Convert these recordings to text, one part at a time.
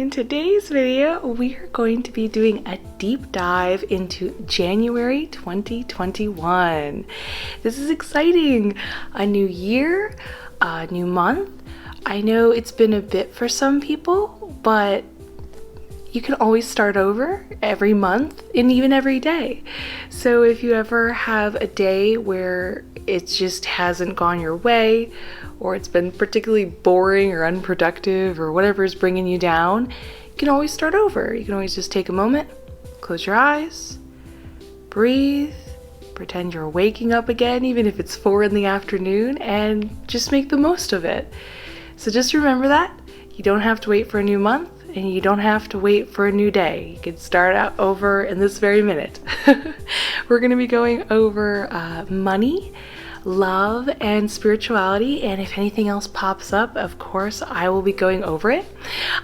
in today's video, we are going to be doing a deep dive into January 2021. This is exciting. A new year, a new month. I know it's been a bit for some people, but you can always start over every month and even every day. So if you ever have a day where it just hasn't gone your way, or it's been particularly boring or unproductive or whatever is bringing you down, you can always start over. You can always just take a moment, close your eyes, breathe, pretend you're waking up again, even if it's 4 in the afternoon, and just make the most of it. So just remember that. You don't have to wait for a new month, and you don't have to wait for a new day. You can start out over in this very minute. We're going to be going over money, love, and spirituality, and if anything else pops up, of course, I will be going over it.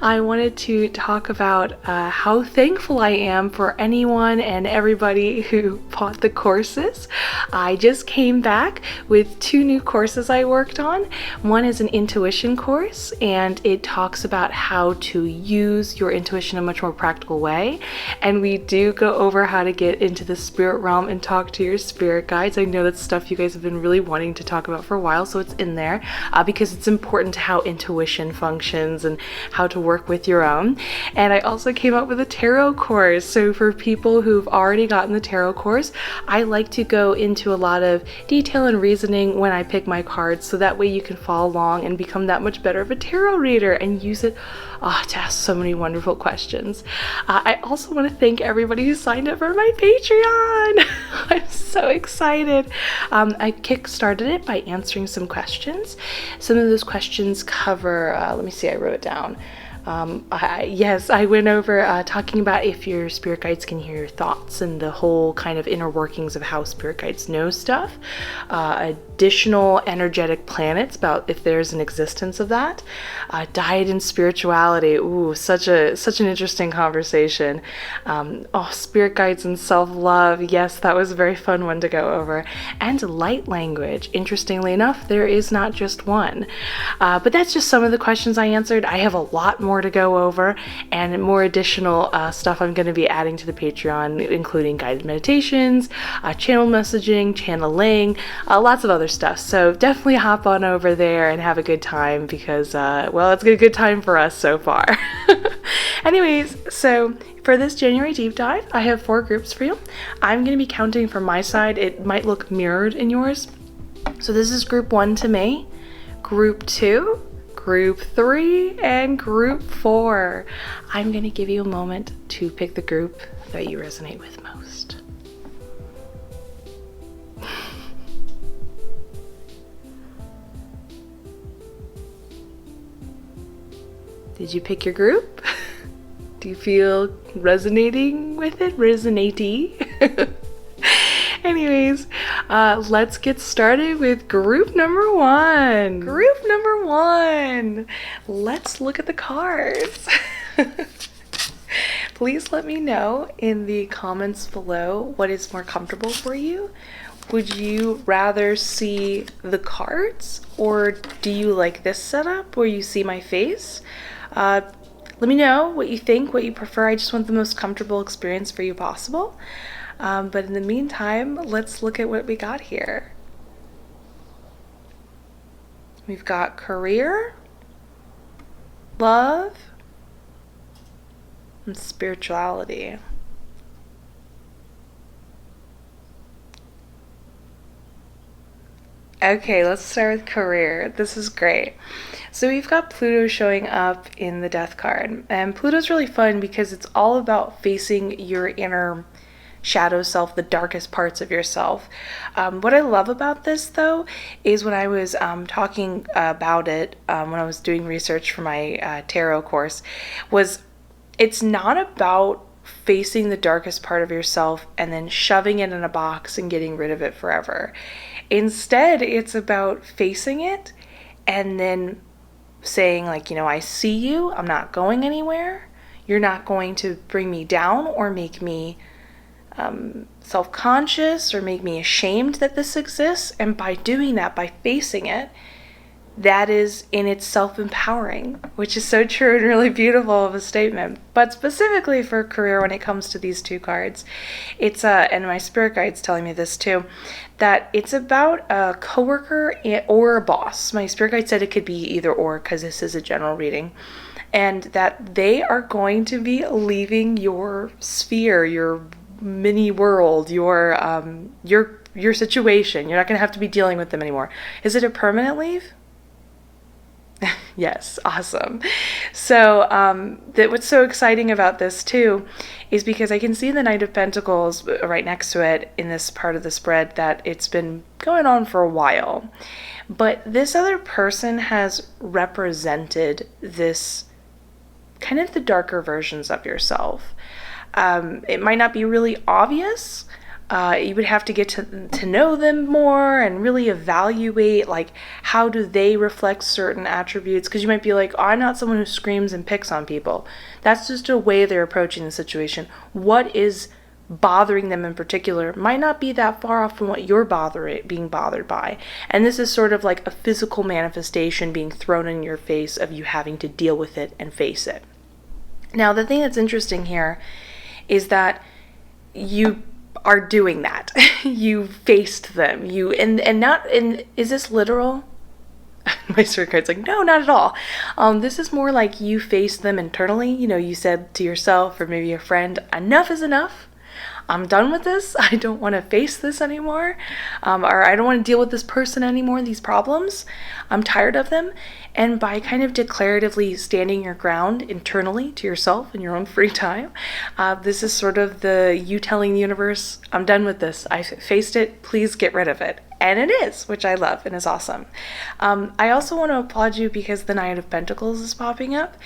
I wanted to talk about how thankful I am for anyone and everybody who bought the courses. I just came back with 2 new courses I worked on. One is an intuition course, and it talks about how to use your intuition in a much more practical way. And we do go over how to get into the spirit realm and talk to your spirit guides. I know that's stuff you guys have been really wanting to talk about for a while, so it's in there because it's important to how intuition functions and how to work with your own. And I also came up with a tarot course. So for people who've already gotten the tarot course, I like to go into a lot of detail and reasoning when I pick my cards, so that way you can follow along and become that much better of a tarot reader and use it to ask so many wonderful questions. I also want to thank everybody who signed up for my Patreon. I'm so excited. I kickstarted it by answering some questions. Some of those questions cover, let me see, I wrote it down. I went over talking about if your spirit guides can hear your thoughts and the whole kind of inner workings of how spirit guides know stuff. Additional energetic planets, about if there's an existence of that. Diet and spirituality. Ooh, such an interesting conversation. Spirit guides and self-love. Yes, that was a very fun one to go over. And light language. Interestingly enough, there is not just one. But that's just some of the questions I answered. I have a lot more to go over and more additional stuff I'm going to be adding to the Patreon, including guided meditations, channel messaging, channeling, lots of other stuff. So definitely hop on over there and have a good time because, it's been a good time for us so far. Anyways, so for this January deep dive, I have 4 groups for you. I'm going to be counting from my side. It might look mirrored in yours. So this is group 1 to me, group 2, group 3, and group 4. I'm going to give you a moment to pick the group that you resonate with most. Did you pick your group? Do you feel resonating with it? Resonatey? Anyways, let's get started with group number 1. Group number 1. Let's look at the cards. Please let me know in the comments below what is more comfortable for you. Would you rather see the cards, or do you like this setup where you see my face? Let me know what you think, what you prefer. I just want the most comfortable experience for you possible. But in the meantime, let's look at what we got here. We've got career, love, and spirituality. Okay, let's start with career. This is great. So we've got Pluto showing up in the death card. And Pluto's really fun because it's all about facing your inner shadow self, the darkest parts of yourself. What I love about this, though, is when I was talking about it, when I was doing research for my tarot course, was it's not about facing the darkest part of yourself and then shoving it in a box and getting rid of it forever. Instead, it's about facing it and then saying, I see you, I'm not going anywhere, you're not going to bring me down or make me self-conscious or make me ashamed that this exists. And by doing that, by facing it, that is in itself empowering, which is so true and really beautiful of a statement. But specifically for career, when it comes to these two cards, it's and my spirit guide's telling me this too, that it's about a coworker or a boss. My spirit guide said it could be either or, because this is a general reading, and that they are going to be leaving your sphere, your mini world, your situation. You're not going to have to be dealing with them anymore. Is it a permanent leave? Yes, awesome. So what's so exciting about this too is because I can see the Knight of Pentacles right next to it in this part of the spread, that it's been going on for a while. But this other person has represented this kind of the darker versions of yourself. It might not be really obvious. You would have to get to know them more and really evaluate, like, how do they reflect certain attributes? Because you might be like, oh, I'm not someone who screams and picks on people. That's just a way they're approaching the situation. What is bothering them in particular might not be that far off from what you're being bothered by. And this is sort of like a physical manifestation being thrown in your face of you having to deal with it and face it. Now, the thing that's interesting here is that you are doing that. You faced them. Is this literal? My spirit guide's like, no, not at all. This is more like you faced them internally. You said to yourself or maybe a friend, enough is enough. I'm done with this. I don't want to face this anymore. Or I don't want to deal with this person anymore, these problems. I'm tired of them. And by kind of declaratively standing your ground internally to yourself in your own free time, this is sort of you telling the universe, I'm done with this. I faced it. Please get rid of it. And it is, which I love and is awesome. I also want to applaud you because the Knight of Pentacles is popping up.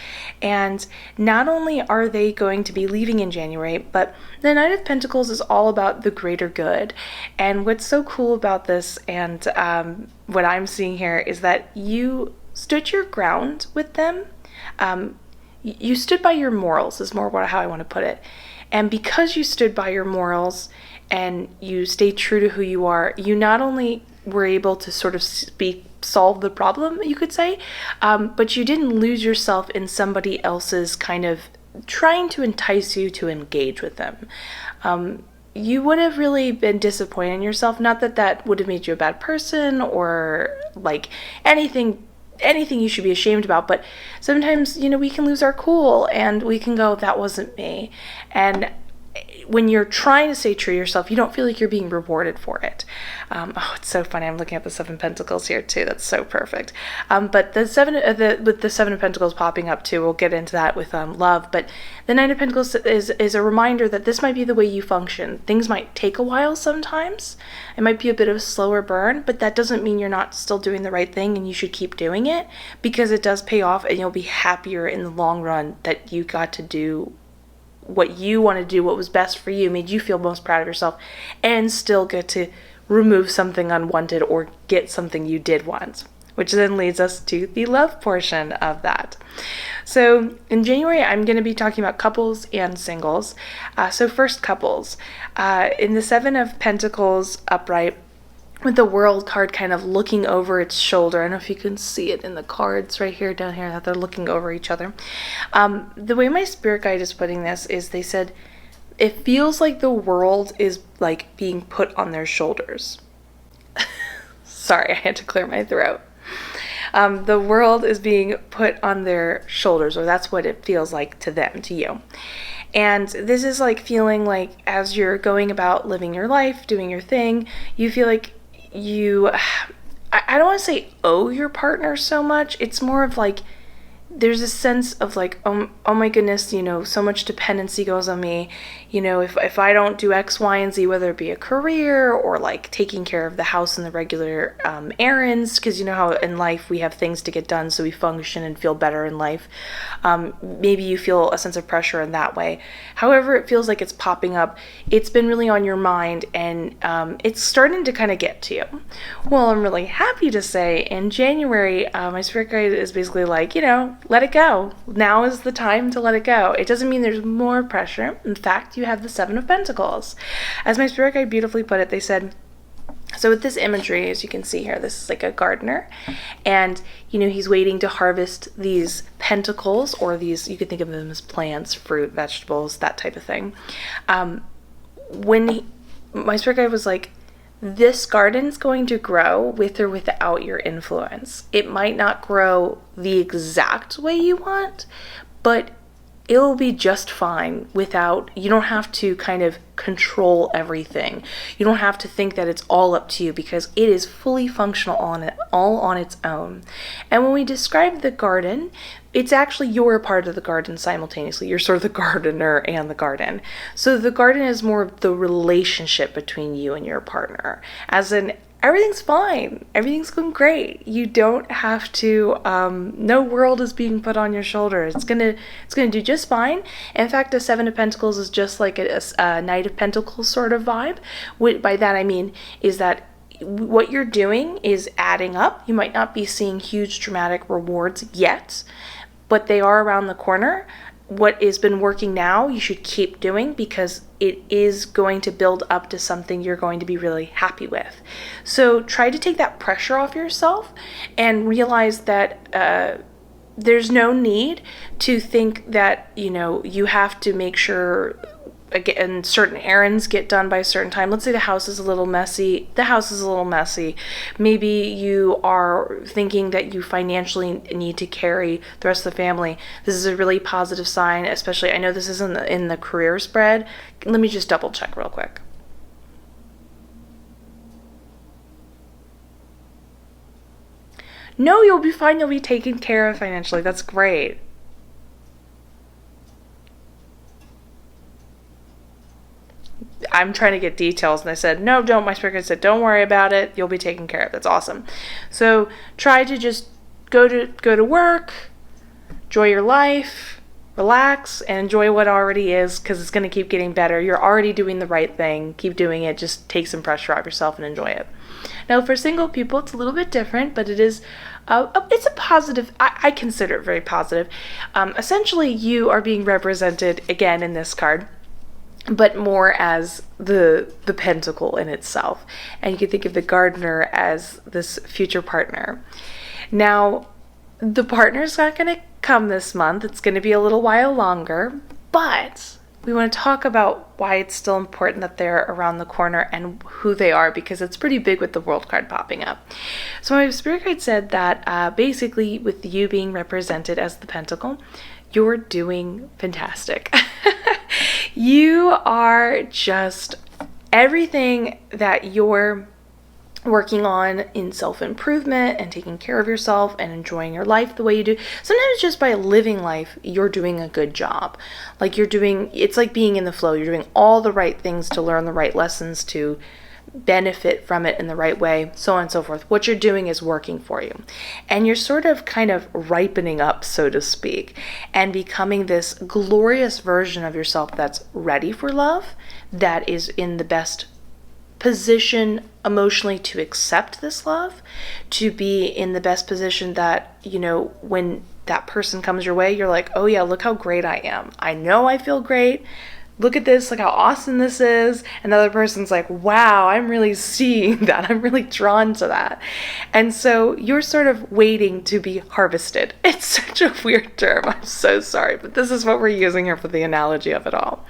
And not only are they going to be leaving in January, but the Knight of Pentacles is all about the greater good. And what's so cool about this, and what I'm seeing here, is that you stood your ground with them. You stood by your morals is more how I want to put it. And because you stood by your morals and you stayed true to who you are, you not only were able to sort of solve the problem, you could say, but you didn't lose yourself in somebody else's kind of trying to entice you to engage with them. You would have really been disappointed in yourself. Not that would have made you a bad person or like anything you should be ashamed about, but sometimes, we can lose our cool and we can go, that wasn't me. And when you're trying to stay true to yourself, you don't feel like you're being rewarded for it. It's so funny. I'm looking at the Seven of Pentacles here too. That's so perfect. But the with the Seven of Pentacles popping up too, we'll get into that with love. But the Knight of Pentacles is a reminder that this might be the way you function. Things might take a while sometimes. It might be a bit of a slower burn, but that doesn't mean you're not still doing the right thing, and you should keep doing it, because it does pay off, and you'll be happier in the long run that you got to do what you want to do, what was best for you, made you feel most proud of yourself, and still get to remove something unwanted or get something you did want, which then leads us to the love portion of that. So in January, I'm going to be talking about couples and singles. So first, couples. In the Seven of Pentacles upright, with the World card kind of looking over its shoulder. I don't know if you can see it in the cards right here, down here, that they're looking over each other. The way my spirit guide is putting this is, they said, it feels like the world is like being put on their shoulders. Sorry, I had to clear my throat. The world is being put on their shoulders, or that's what it feels like to them, to you. And this is like feeling like as you're going about living your life, doing your thing, you feel like I don't want to say owe your partner so much. It's more of like, there's a sense of like, oh my goodness, so much dependency goes on me. If I don't do X, Y, and Z, whether it be a career or like taking care of the house and the regular errands, because you know how in life we have things to get done so we function and feel better in life. Maybe you feel a sense of pressure in that way. However, it feels like it's popping up. It's been really on your mind, and it's starting to kind of get to you. Well, I'm really happy to say in January, my spirit guide is basically like, let it go. Now is the time to let it go. It doesn't mean there's more pressure. In fact, you have the Seven of Pentacles. As my spirit guide beautifully put it, they said, So with this imagery, as you can see here, this is like a gardener, and he's waiting to harvest these pentacles, or these, you could think of them as plants, fruit, vegetables, that type of thing. My spirit guide was like, this garden's going to grow with or without your influence. It might not grow the exact way you want, but it'll be just fine without, you don't have to kind of control everything. You don't have to think that it's all up to you, because it is fully functional all on its own. And when we describe the garden, it's actually you're a part of the garden simultaneously. You're sort of the gardener and the garden. So the garden is more of the relationship between you and your partner, as in everything's fine. Everything's going great. You don't have to, no world is being put on your shoulders. It's gonna do just fine. In fact, a Seven of Pentacles is just like a Knight of Pentacles sort of vibe. By that I mean is that what you're doing is adding up. You might not be seeing huge dramatic rewards yet, but they are around the corner. What has been working now, you should keep doing, because it is going to build up to something you're going to be really happy with. So try to take that pressure off yourself and realize that there's no need to think that, you have to make sure, again, certain errands get done by a certain time. Let's say the house is a little messy. Maybe you are thinking that you financially need to carry the rest of the family. This is a really positive sign, especially, I know this isn't in the career spread. Let me just double check real quick. No, you'll be fine. You'll be taken care of financially. That's great. I'm trying to get details, and I said, no, don't. My spirit guide said, don't worry about it. You'll be taken care of. That's awesome. So try to just go to work, enjoy your life, relax, and enjoy what already is, because it's going to keep getting better. You're already doing the right thing. Keep doing it. Just take some pressure off yourself and enjoy it. Now, for single people, it's a little bit different, but it is it's a positive. I consider it very positive. Essentially, you are being represented again in this card, but more as the pentacle in itself. And you can think of the gardener as this future partner. Now, the partner's not going to come this month. It's going to be a little while longer, but we want to talk about why it's still important that they're around the corner and who they are, because it's pretty big with the World card popping up. So my spirit guide said that basically, with you being represented as the pentacle, you're doing fantastic. You are just everything that you're working on in self-improvement and taking care of yourself and enjoying your life the way you do. Sometimes just by living life, you're doing a good job. It's like being in the flow. You're doing all the right things to learn the right lessons, to benefit from it in the right way, so on and so forth. What you're doing is working for you. And you're sort of kind of ripening up, so to speak, and becoming this glorious version of yourself that's ready for love, that is in the best position emotionally to accept this love, to be in the best position that, when that person comes your way, you're like, oh yeah, look how great I am. I know I feel great. Look at this, look how awesome this is. And the other person's like, wow, I'm really seeing that. I'm really drawn to that. And so you're sort of waiting to be harvested. It's such a weird term. I'm so sorry, but this is what we're using here for the analogy of it all.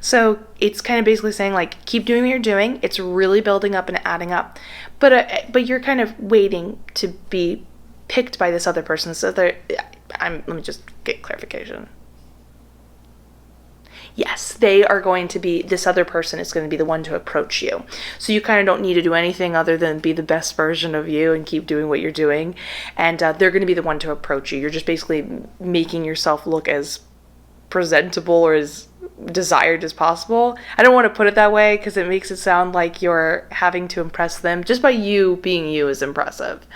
So it's kind of basically saying, like, keep doing what you're doing. It's really building up and adding up. But you're kind of waiting to be picked by this other person. So let me just get clarification. Yes, this other person is going to be the one to approach you. So you kind of don't need to do anything other than be the best version of you and keep doing what you're doing. And they're going to be the one to approach you. You're just basically making yourself look as presentable or as desired as possible. I don't want to put it that way because it makes it sound like you're having to impress them. Just by you being you is impressive.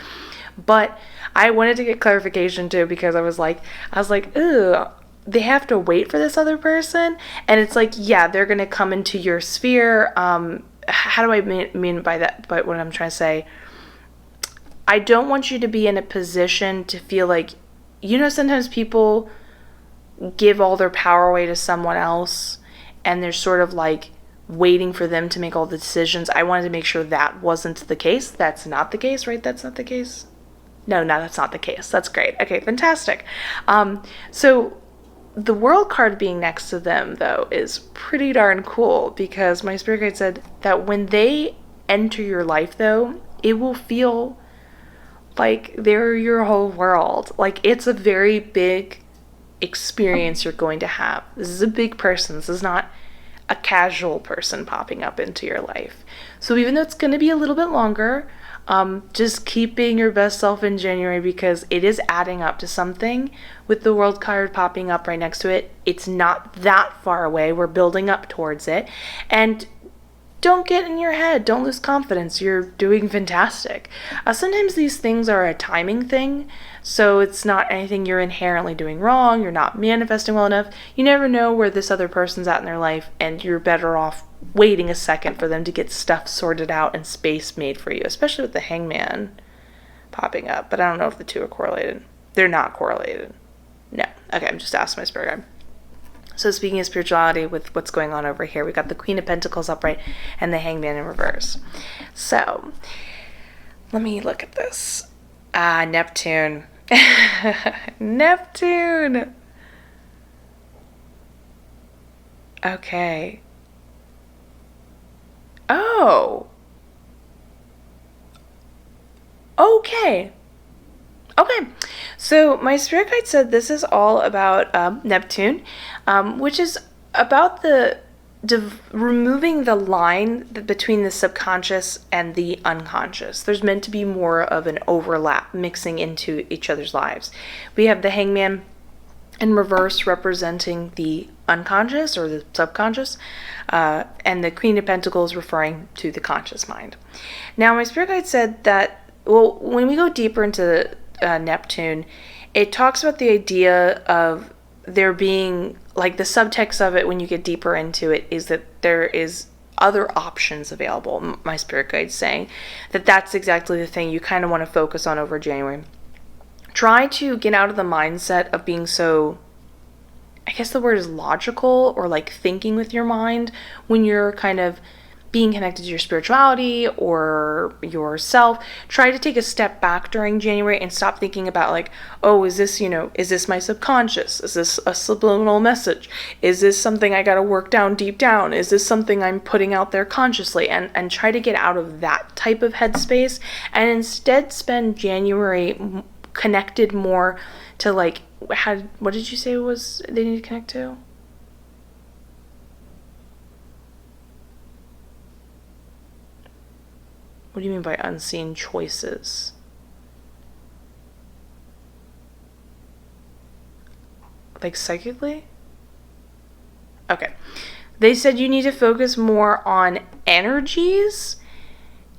But I wanted to get clarification too, because I was like, ooh, they have to wait for this other person. And it's like, yeah, they're going to come into your sphere. How do I mean by that? But what I'm trying to say, I don't want you to be in a position to feel like, sometimes people give all their power away to someone else, and they're sort of like waiting for them to make all the decisions. I wanted to make sure that wasn't the case. That's not the case, right? That's not the case? No, that's not the case. That's great. Okay, fantastic. So the world card being next to them, though, is pretty darn cool, because my spirit guide said that when they enter your life, though, it will feel like they're your whole world. Like, it's a very big experience you're going to have. This is a big person. This is not a casual person popping up into your life. So even though it's going to be a little bit longer, just keep being your best self in January, because it is adding up to something. With the world card popping up right next to it, it's not that far away. We're building up towards it. And don't get in your head. Don't lose confidence. You're doing fantastic. Sometimes these things are a timing thing, so it's not anything you're inherently doing wrong. You're not manifesting well enough. You never know where this other person's at in their life, and you're better off waiting a second for them to get stuff sorted out and space made for you, especially with the Hangman popping up. But I don't know if the two are correlated. They're not correlated. No. Okay, I'm just asking my spirit guide. So speaking of spirituality, with what's going on over here, we got the Queen of Pentacles upright and the Hangman in reverse. So let me look at this. Neptune. Neptune. Okay. Oh. Okay. Okay, so my spirit guide said this is all about Neptune, which is about removing the line between the subconscious and the unconscious. There's meant to be more of an overlap mixing into each other's lives. We have the Hangman in reverse representing the unconscious or the subconscious, and the Queen of Pentacles referring to the conscious mind. Now, my spirit guide said that, well, when we go deeper into Neptune, it talks about the idea of there being, like, the subtext of it when you get deeper into it is that there is other options available. My spirit guide's saying that that's exactly the thing you kind of want to focus on over January. Try to get out of the mindset of being so, I guess the word is logical, or like thinking with your mind when you're kind of being connected to your spirituality or yourself. Try to take a step back during January and stop thinking about, like, oh, is this my subconscious? Is this a subliminal message? Is this something I got to work down deep down? Is this something I'm putting out there consciously? And try to get out of that type of headspace and instead spend January connected more to, like, what did you say was they need to connect to? What do you mean by unseen choices? Like psychically? Okay. They said you need to focus more on energies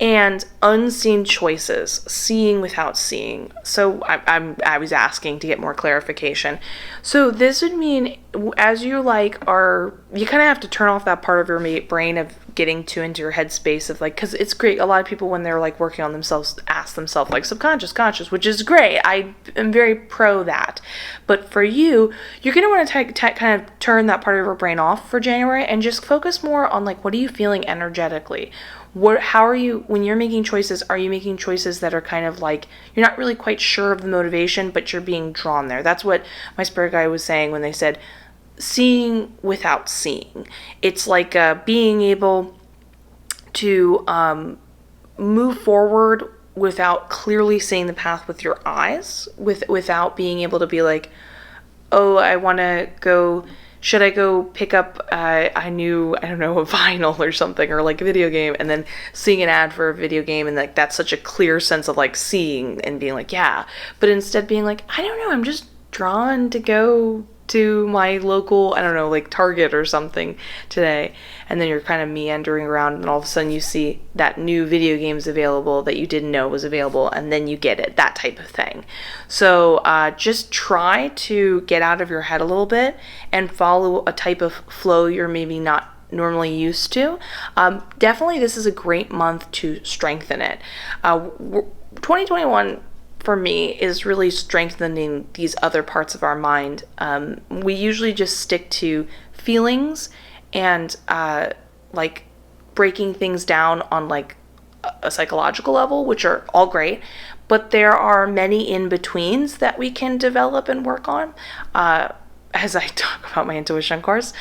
and unseen choices, seeing without seeing. So I was asking to get more clarification. So this would mean, as you you kind of have to turn off that part of your brain of getting too into your headspace of, like, because it's great. A lot of people, when they're like working on themselves, ask themselves, like, subconscious, conscious, which is great. I am very pro that. But for you, you're going to want to kind of turn that part of your brain off for January and just focus more on, like, what are you feeling energetically? How are you, when you're making choices, are you making choices that are kind of like, you're not really quite sure of the motivation, but you're being drawn there? That's what my spirit guide was saying when they said, seeing without seeing. It's like being able to move forward without clearly seeing the path with your eyes, without being able to be like, oh, I want to go, should I go pick up a vinyl or something, or like a video game, and then seeing an ad for a video game, and like that's such a clear sense of like seeing and being like, yeah, but instead being like, I don't know, I'm just drawn to go to my local, like Target or something today, and then you're kind of meandering around, and all of a sudden you see that new video game's available that you didn't know was available, and then you get it, that type of thing. So just try to get out of your head a little bit and follow a type of flow you're maybe not normally used to. Definitely this is a great month to strengthen it. 2021 for me is really strengthening these other parts of our mind. We usually just stick to feelings and like breaking things down on like a psychological level, which are all great, but there are many in-betweens that we can develop and work on as I talk about my intuition course.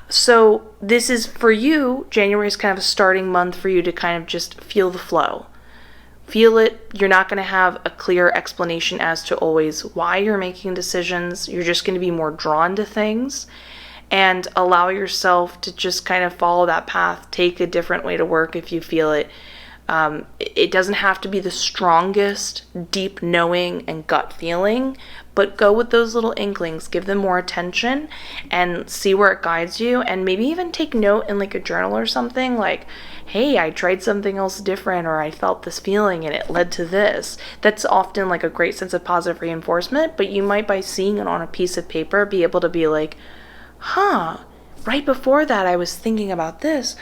So this is for you, January is kind of a starting month for you to kind of just feel the flow. Feel it. You're not going to have a clear explanation as to always why you're making decisions. You're just going to be more drawn to things, and allow yourself to just kind of follow that path. Take a different way to work if you feel it. It doesn't have to be the strongest, deep knowing and gut feeling, but go with those little inklings, give them more attention and see where it guides you. And maybe even take note in like a journal or something, like, hey, I tried something else different, or I felt this feeling and it led to this. That's often like a great sense of positive reinforcement, but you might, by seeing it on a piece of paper, be able to be like, right before that I was thinking about this.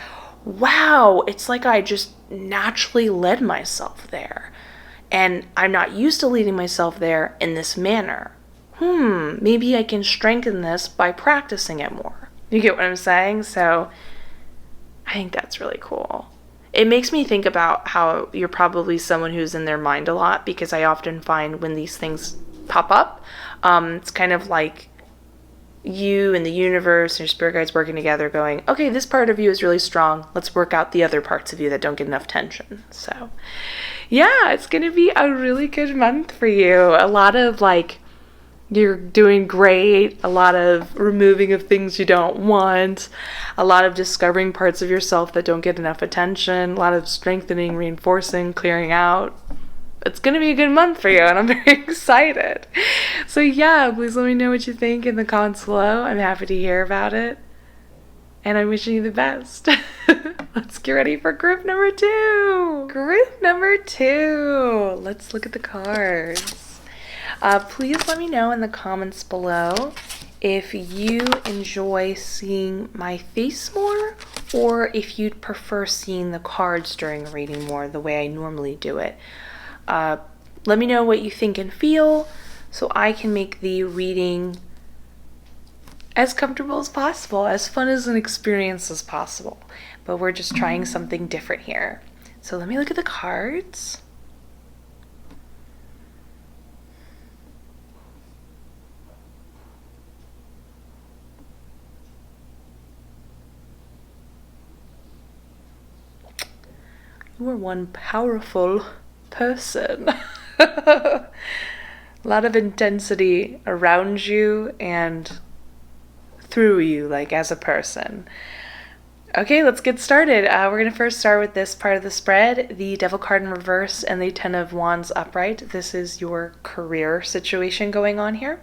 Wow, it's like I just naturally led myself there. And I'm not used to leading myself there in this manner. Maybe I can strengthen this by practicing it more. You get what I'm saying? So I think that's really cool. It makes me think about how you're probably someone who's in their mind a lot, because I often find when these things pop up, it's kind of like you and the universe and your spirit guides working together going, okay, this part of you is really strong. Let's work out the other parts of you that don't get enough tension. So yeah, it's going to be a really good month for you. A lot of like, you're doing great. A lot of removing of things you don't want. A lot of discovering parts of yourself that don't get enough attention. A lot of strengthening, reinforcing, clearing out. It's going to be a good month for you, and I'm very excited. So yeah, please let me know what you think in the comments below. I'm happy to hear about it, and I'm wishing you the best. Let's get ready for group number 2. Group number 2. Let's look at the cards. Please let me know in the comments below if you enjoy seeing my face more, or if you'd prefer seeing the cards during a reading more the way I normally do it. Let me know what you think and feel, so I can make the reading as comfortable as possible, as fun as an experience as possible. But we're just trying something different here. So let me look at the cards. You are one powerful person. A lot of intensity around you and through you, like as a person. Okay, let's get started. We're going to first start with this part of the spread, the Devil card in reverse and the Ten of Wands upright. This is your career situation going on here.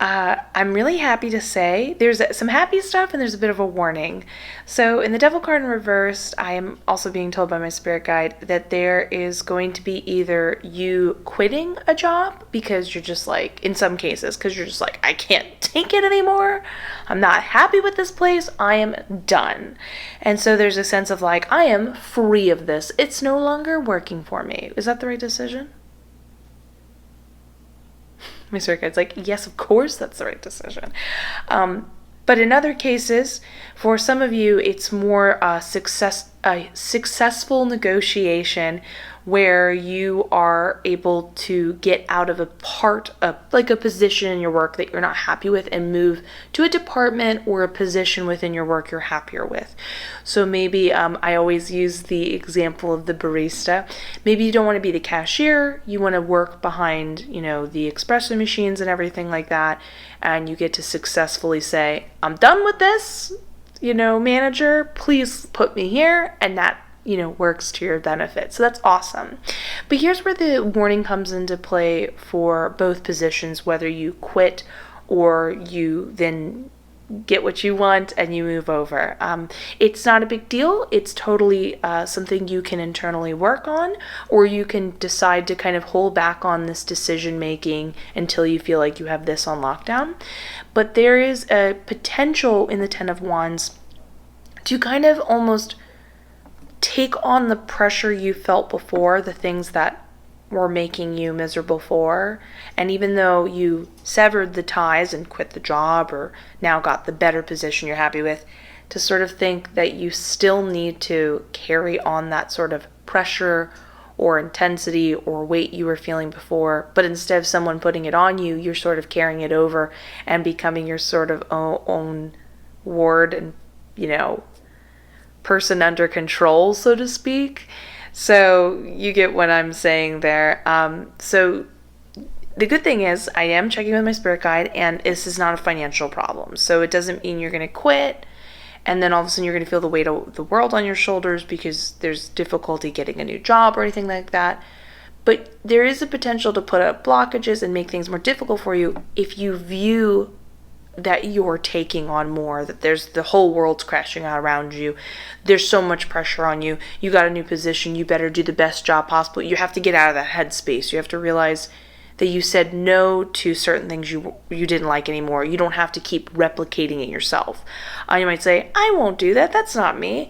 I'm really happy to say there's some happy stuff and there's a bit of a warning. So in the Devil card in reverse, I am also being told by my spirit guide that there is going to be either you quitting a job because you're just like, in some cases, because you're just like, I can't take it anymore. I'm not happy with this place. I am done. And so there's a sense of like, I am free of this. It's no longer working for me. Is that the right decision? My spirit guide's like, yes, of course that's the right decision. But in other cases, for some of you, it's more a successful negotiation where you are able to get out of a part of like a position in your work that you're not happy with and move to a department or a position within your work you're happier with. So maybe I always use the example of the barista. Maybe you don't want to be the cashier, you want to work behind, the espresso machines and everything like that, and you get to successfully say, I'm done with this, manager, please put me here, and that works to your benefit. So that's awesome. But here's where the warning comes into play for both positions, whether you quit or you then get what you want and you move over. It's not a big deal. It's totally something you can internally work on, or you can decide to kind of hold back on this decision making until you feel like you have this on lockdown. But there is a potential in the Ten of Wands to kind of almost take on the pressure you felt before, the things that were making you miserable for. And even though you severed the ties and quit the job or now got the better position you're happy with, to sort of think that you still need to carry on that sort of pressure or intensity or weight you were feeling before, but instead of someone putting it on you, you're sort of carrying it over and becoming your sort of own ward and, person under control, so to speak. So you get what I'm saying there. So the good thing is I am checking with my spirit guide, and this is not a financial problem. So it doesn't mean you're going to quit and then all of a sudden you're going to feel the weight of the world on your shoulders because there's difficulty getting a new job or anything like that. But there is a potential to put up blockages and make things more difficult for you if you view that you're taking on more, that there's the whole world's crashing out around you. There's so much pressure on you. You got a new position. You better do the best job possible. You have to get out of that headspace. You have to realize that you said no to certain things you didn't like anymore. You don't have to keep replicating it yourself. You might say, I won't do that. That's not me.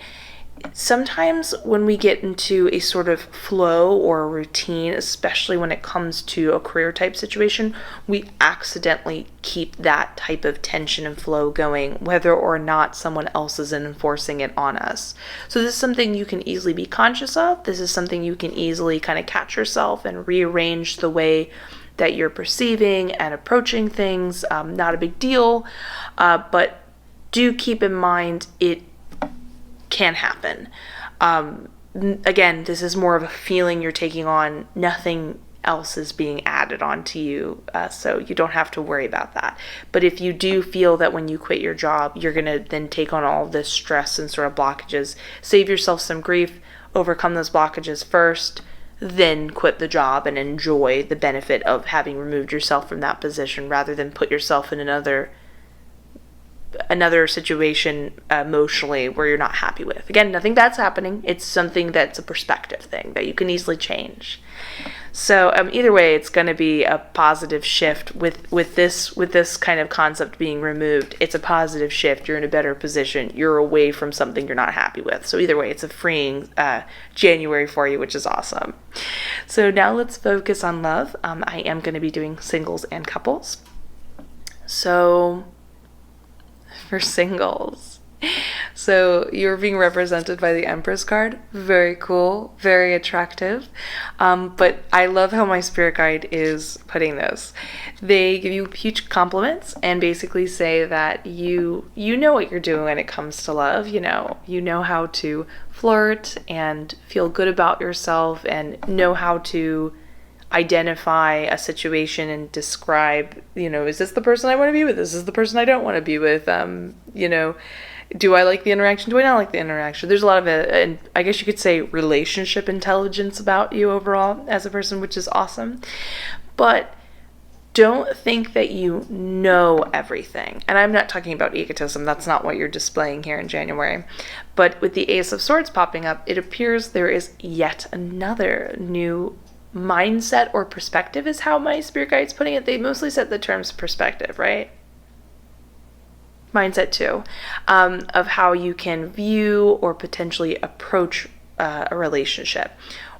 Sometimes when we get into a sort of flow or a routine, especially when it comes to a career type situation, we accidentally keep that type of tension and flow going, whether or not someone else is enforcing it on us. So this is something you can easily be conscious of. This is something you can easily kind of catch yourself and rearrange the way that you're perceiving and approaching things. Not a big deal, but do keep in mind it can happen. Again, this is more of a feeling you're taking on. Nothing else is being added onto you, so you don't have to worry about that. But if you do feel that when you quit your job, you're going to then take on all this stress and sort of blockages, save yourself some grief, overcome those blockages first, then quit the job and enjoy the benefit of having removed yourself from that position rather than put yourself in another situation emotionally where you're not happy with. Again, nothing bad's happening. It's something that's a perspective thing that you can easily change. So either way, it's going to be a positive shift with this kind of concept being removed. It's a positive shift. You're in a better position. You're away from something you're not happy with. So either way, it's a freeing January for you, which is awesome. So now let's focus on love. I am going to be doing singles and couples. So for singles, so you're being represented by the Empress card. Very cool, very attractive. But I love how my spirit guide is putting this. They give you huge compliments and basically say that you know what you're doing when it comes to love. You know how to flirt and feel good about yourself and know how to identify a situation and describe, is this the person I want to be with? This is the person I don't want to be with. Do I like the interaction? Do I not like the interaction? There's a lot of and I guess you could say relationship intelligence about you overall as a person, which is awesome. But don't think that you know everything. And I'm not talking about egotism. That's not what you're displaying here in January. But with the Ace of Swords popping up, it appears there is yet another new mindset or perspective is how my spirit guide's putting it. They mostly set the terms perspective, right? Mindset too, of how you can view or potentially approach a relationship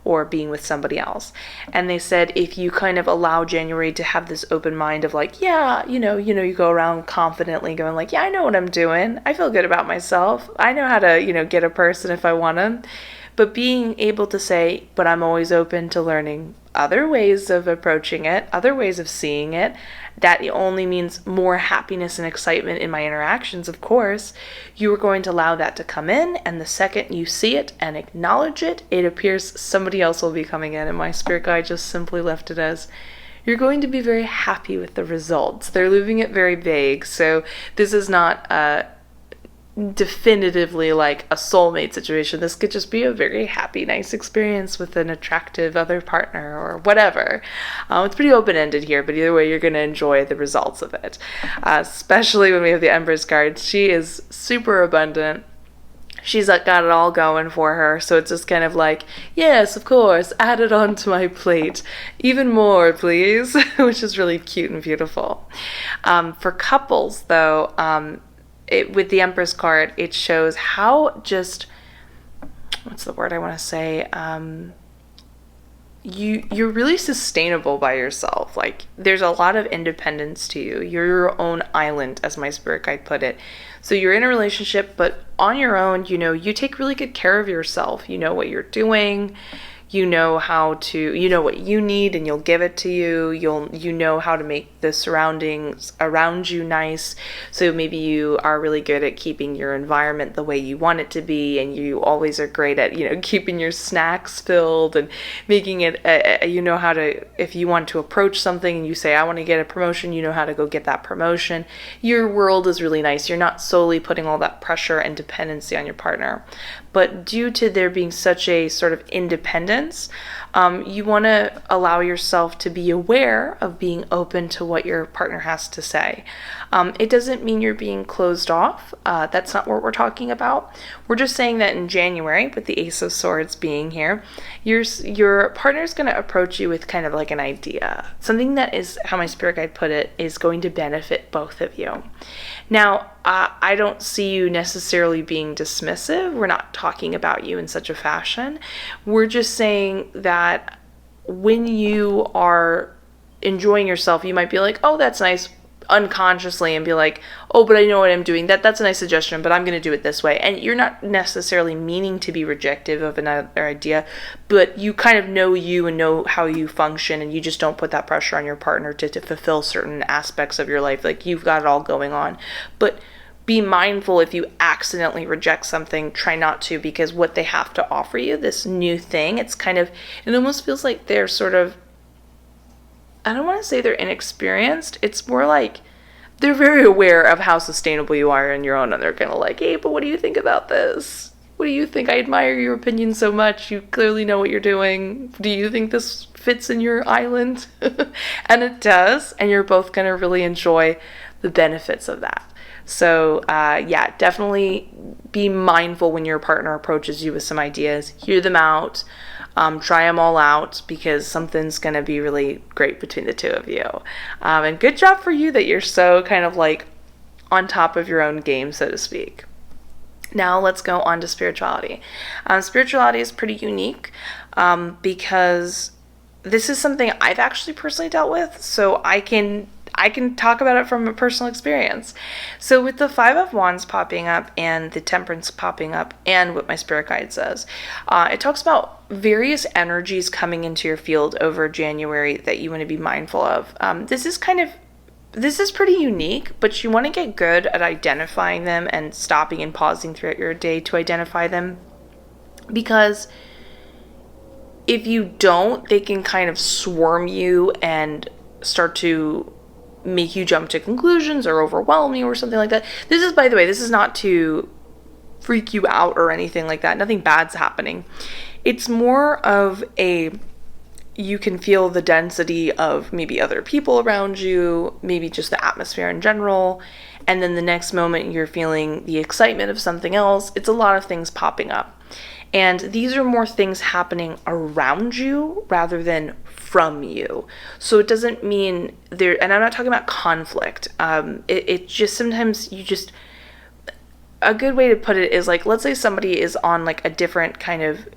or being with somebody else. And they said if you kind of allow January to have this open mind of like, yeah, you go around confidently going like, yeah, I know what I'm doing. I feel good about myself. I know how to, get a person if I want them. But being able to say, but I'm always open to learning other ways of approaching it, other ways of seeing it, that only means more happiness and excitement in my interactions, of course. You are going to allow that to come in, and the second you see it and acknowledge it, it appears somebody else will be coming in, and my spirit guide just simply left it as, you're going to be very happy with the results. They're leaving it very vague, so this is not definitively like a soulmate situation. This could just be a very happy, nice experience with an attractive other partner or whatever. It's pretty open-ended here, but either way, you're going to enjoy the results of it. Especially when we have the Empress card. She is super abundant. She's got it all going for her, so it's just kind of like, yes, of course, add it onto my plate. Even more, please, which is really cute and beautiful. For couples, though, with the Empress card, it shows how just, what's the word I want to say? you're really sustainable by yourself. Like, there's a lot of independence to you. You're your own island, as my spirit guide put it. So you're in a relationship, but on your own, you take really good care of yourself. You know what you're doing. You know what you need, and you'll give it to you. You know how to make the surroundings around you nice. So maybe you are really good at keeping your environment the way you want it to be, and you always are great at, keeping your snacks filled and making it, how to, if you want to approach something and you say, I want to get a promotion, you know how to go get that promotion. Your world is really nice. You're not solely putting all that pressure and dependency on your partner. But due to there being such a sort of independence, you want to allow yourself to be aware of being open to what your partner has to say. It doesn't mean you're being closed off. That's not what we're talking about. We're just saying that in January, with the Ace of Swords being here, your partner's going to approach you with kind of like an idea. Something that is, how my spirit guide put it, is going to benefit both of you. Now, I don't see you necessarily being dismissive. We're not talking about you in such a fashion. We're just saying that when you are enjoying yourself, you might be like, oh, that's nice, unconsciously, and be like, oh, but I know what I'm doing. That's a nice suggestion, but I'm going to do it this way. And you're not necessarily meaning to be rejective of another idea, but you kind of know you and know how you function, and you just don't put that pressure on your partner to fulfill certain aspects of your life. Like, you've got it all going on. But be mindful if you accidentally reject something, try not to, because what they have to offer you, this new thing, it almost feels like they're sort of, I don't want to say they're inexperienced. It's more like they're very aware of how sustainable you are on your own, and they're kind of like, hey, but what do you think about this? What do you think? I admire your opinion so much. You clearly know what you're doing. Do you think this fits in your island? And it does, and you're both going to really enjoy the benefits of that. So, definitely be mindful when your partner approaches you with some ideas. Hear them out. Try them all out, because something's going to be really great between the two of you. And good job for you that you're so kind of like on top of your own game, so to speak. Now let's go on to spirituality. Spirituality is pretty unique because this is something I've actually personally dealt with, so I can talk about it from a personal experience. So with the Five of Wands popping up and the Temperance popping up, and what my spirit guide says, it talks about various energies coming into your field over January that you want to be mindful of. This is pretty unique, but you want to get good at identifying them and stopping and pausing throughout your day to identify them, because if you don't, they can kind of swarm you and start to make you jump to conclusions or overwhelm you or something like that. This is, by the way, this is not to freak you out or anything like that. Nothing bad's happening. It's more of you can feel the density of maybe other people around you, maybe just the atmosphere in general, and then the next moment you're feeling the excitement of something else. It's a lot of things popping up. And these are more things happening around you rather than from you. So it doesn't mean and I'm not talking about conflict. It just sometimes a good way to put it is like, let's say somebody is on like a different kind of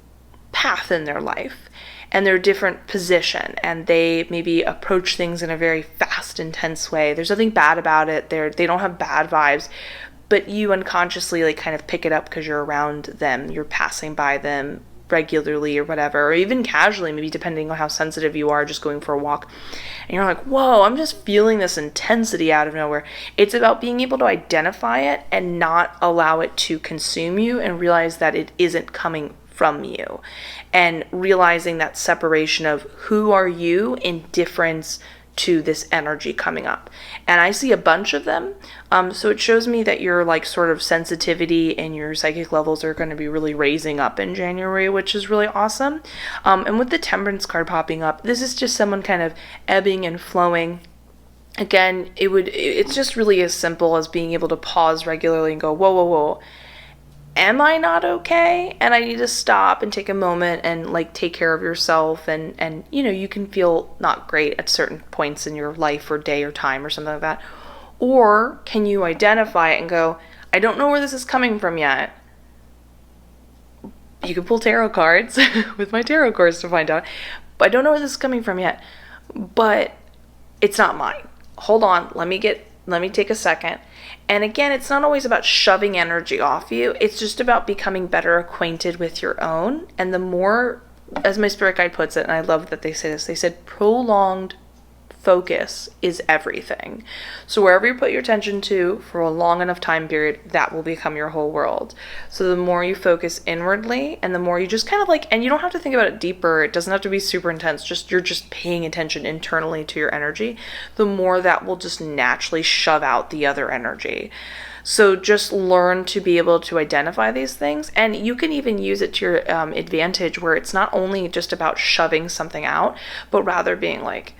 path in their life, and they're a different position, and they maybe approach things in a very fast, intense way. There's nothing bad about it. They don't have bad vibes, but you unconsciously like kind of pick it up because you're around them, you're passing by them regularly or whatever, or even casually, maybe depending on how sensitive you are, just going for a walk, and you're like, whoa, I'm just feeling this intensity out of nowhere. It's about being able to identify it and not allow it to consume you, and realize that it isn't coming from you, and realizing that separation of who are you in difference to this energy coming up. And I see a bunch of them. So it shows me that your like sort of sensitivity and your psychic levels are going to be really raising up in January, which is really awesome. And with the Temperance card popping up, this is just someone kind of ebbing and flowing. Again, it's just really as simple as being able to pause regularly and go, whoa, whoa, whoa. Am I not okay? And I need to stop and take a moment and like take care of yourself, and you can feel not great at certain points in your life or day or time or something like that. Or can you identify it and go, I don't know where this is coming from yet. You can pull tarot cards with my tarot cards to find out. but I don't know where this is coming from yet, but it's not mine. Hold on, let me take a second. And again, it's not always about shoving energy off you. It's just about becoming better acquainted with your own. And the more, as my spirit guide puts it, and I love that they say this, they said prolonged focus is everything. So wherever you put your attention to for a long enough time period, that will become your whole world. So the more you focus inwardly, and the more you just kind of like, and you don't have to think about it deeper, it doesn't have to be super intense, just you're just paying attention internally to your energy, the more that will just naturally shove out the other energy. So just learn to be able to identify these things, and you can even use it to your advantage, where it's not only just about shoving something out, but rather being like,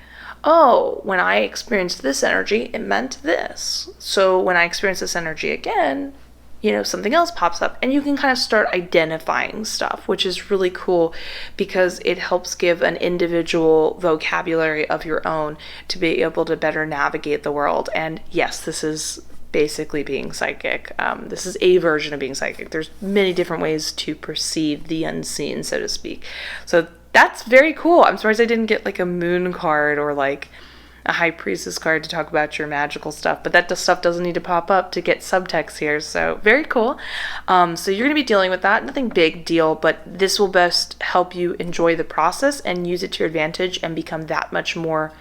oh, when I experienced this energy, it meant this. So when I experience this energy again, something else pops up, and you can kind of start identifying stuff, which is really cool because it helps give an individual vocabulary of your own to be able to better navigate the world. And yes, this is basically being psychic. This is a version of being psychic. There's many different ways to perceive the unseen, so to speak. So that's very cool. I'm surprised I didn't get like a moon card or like a high priestess card to talk about your magical stuff, but that stuff doesn't need to pop up to get subtext here. So very cool. So you're going to be dealing with that. Nothing big deal, but this will best help you enjoy the process and use it to your advantage and become that much more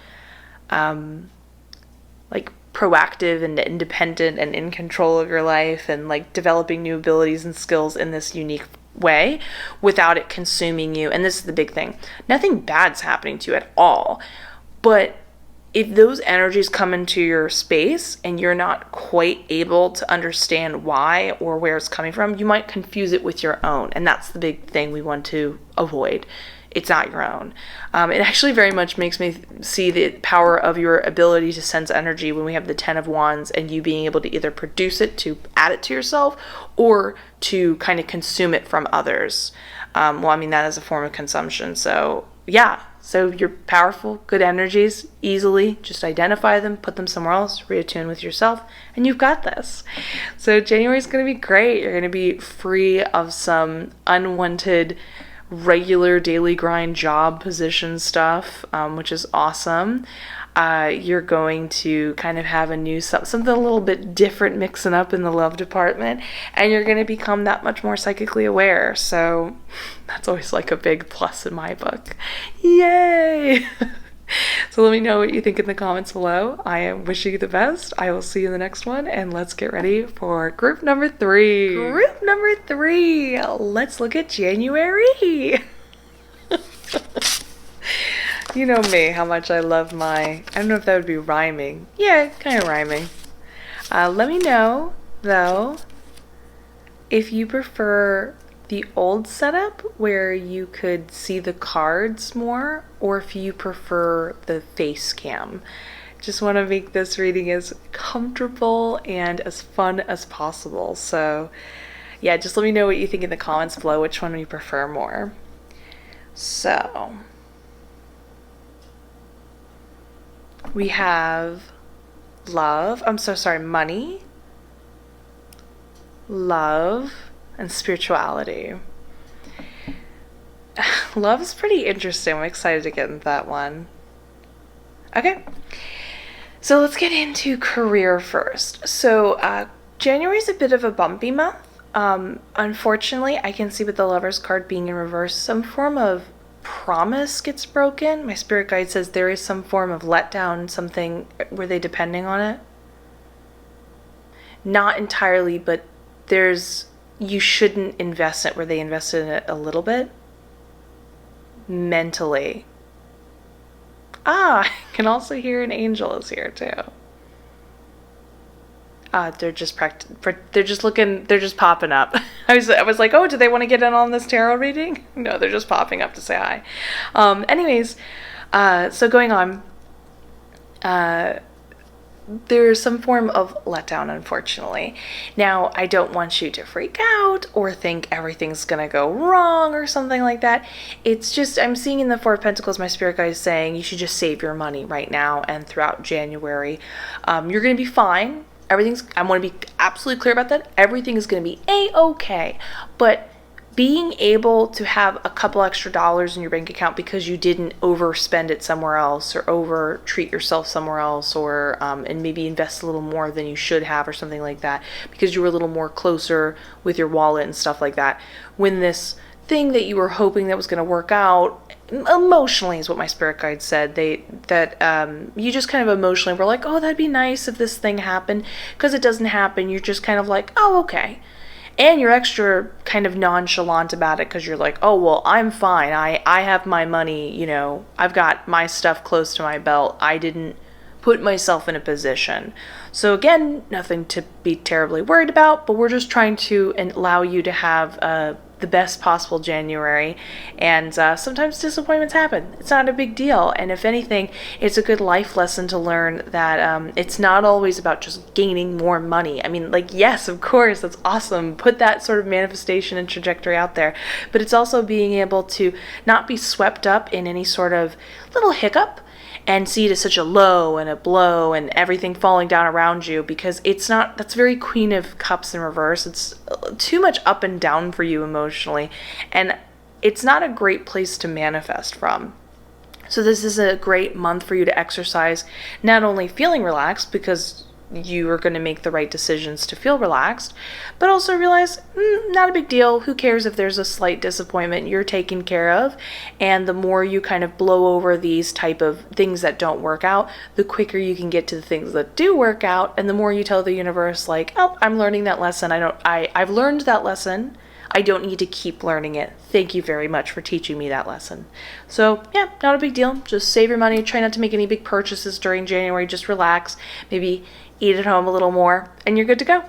like proactive and independent and in control of your life, and like developing new abilities and skills in this unique way without it consuming you. And this is the big thing. Nothing bad's happening to you at all. But if those energies come into your space and you're not quite able to understand why or where it's coming from, you might confuse it with your own. And that's the big thing we want to avoid. It's not your own. It actually very much makes me see the power of your ability to sense energy when we have the 10 of Wands and you being able to either produce it to add it to yourself or to kind of consume it from others. That is a form of consumption. So yeah, so you're powerful, good energies, easily just identify them, put them somewhere else, reattune with yourself, and you've got this. So January is going to be great. You're going to be free of some unwanted regular daily grind job position stuff, which is awesome. You're going to kind of have a new something a little bit different mixing up in the love department, and you're going to become that much more psychically aware. So that's always like a big plus in my book. Yay! So let me know what you think in the comments below. I am wishing you the best. I will see you in the next one, and let's get ready for group number 3. Group number 3. Let's look at January. You know me, how much I love I don't know if that would be rhyming. Yeah, kind of rhyming. Let me know, though, if you prefer the old setup where you could see the cards more, or if you prefer the face cam. Just want to make this reading as comfortable and as fun as possible. So yeah, just let me know what you think in the comments below, which one you prefer more. So we have money, love, and spirituality. Love is pretty interesting. I'm excited to get into that one. Okay, so let's get into career first. So January is a bit of a bumpy month. Unfortunately, I can see with the Lover's card being in reverse, some form of promise gets broken. My spirit guide says there is some form of letdown, something. Were they depending on it? Not entirely, but you shouldn't invest it where they invested in it a little bit. Mentally. I can also hear an angel is here too. They're just popping up. I was like, oh, do they want to get in on this tarot reading? No, they're just popping up to say hi. Anyways, so going on, there's some form of letdown, unfortunately. Now, I don't want you to freak out or think everything's gonna go wrong or something like that. It's just, I'm seeing in the Four of Pentacles, my spirit guide is saying you should just save your money right now and throughout January. You're gonna be fine. I want to be absolutely clear about that. Everything is going to be A-okay. But being able to have a couple extra dollars in your bank account because you didn't overspend it somewhere else or over treat yourself somewhere else, or and maybe invest a little more than you should have or something like that because you were a little more closer with your wallet and stuff like that. When this thing that you were hoping that was going to work out emotionally, is what my spirit guide said, you just kind of emotionally were like, oh, that'd be nice if this thing happened. Because it doesn't happen, you're just kind of like, oh, okay. And you're extra kind of nonchalant about it because you're like, oh, well, I'm fine. I have my money, I've got my stuff close to my belt. I didn't put myself in a position. So again, nothing to be terribly worried about, but we're just trying to allow you to have the best possible January. And sometimes disappointments happen. It's not a big deal. And if anything, it's a good life lesson to learn that it's not always about just gaining more money. I mean, like, yes, of course, that's awesome. Put that sort of manifestation and trajectory out there. But it's also being able to not be swept up in any sort of little hiccup and see it as such a low and a blow and everything falling down around you, because it's not, that's very Queen of Cups in reverse. It's too much up and down for you emotionally, and it's not a great place to manifest from. So this is a great month for you to exercise not only feeling relaxed, because you are going to make the right decisions to feel relaxed, but also realize, not a big deal. Who cares if there's a slight disappointment? You're taken care of. And the more you kind of blow over these type of things that don't work out, the quicker you can get to the things that do work out. And the more you tell the universe, like, oh, I'm learning that lesson. I've learned that lesson. I don't need to keep learning it. Thank you very much for teaching me that lesson. So yeah, not a big deal. Just save your money. Try not to make any big purchases during January. Just relax. Maybe eat at home a little more, and you're good to go.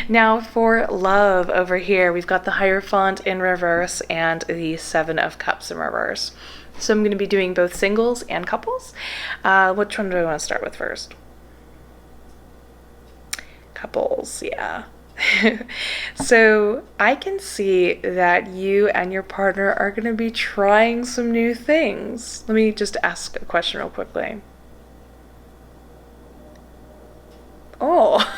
Now for love over here, we've got the Hierophant in reverse and the Seven of Cups in reverse. So I'm going to be doing both singles and couples. Which one do I want to start with first? Couples, yeah. So I can see that you and your partner are going to be trying some new things. Let me just ask a question real quickly. Oh.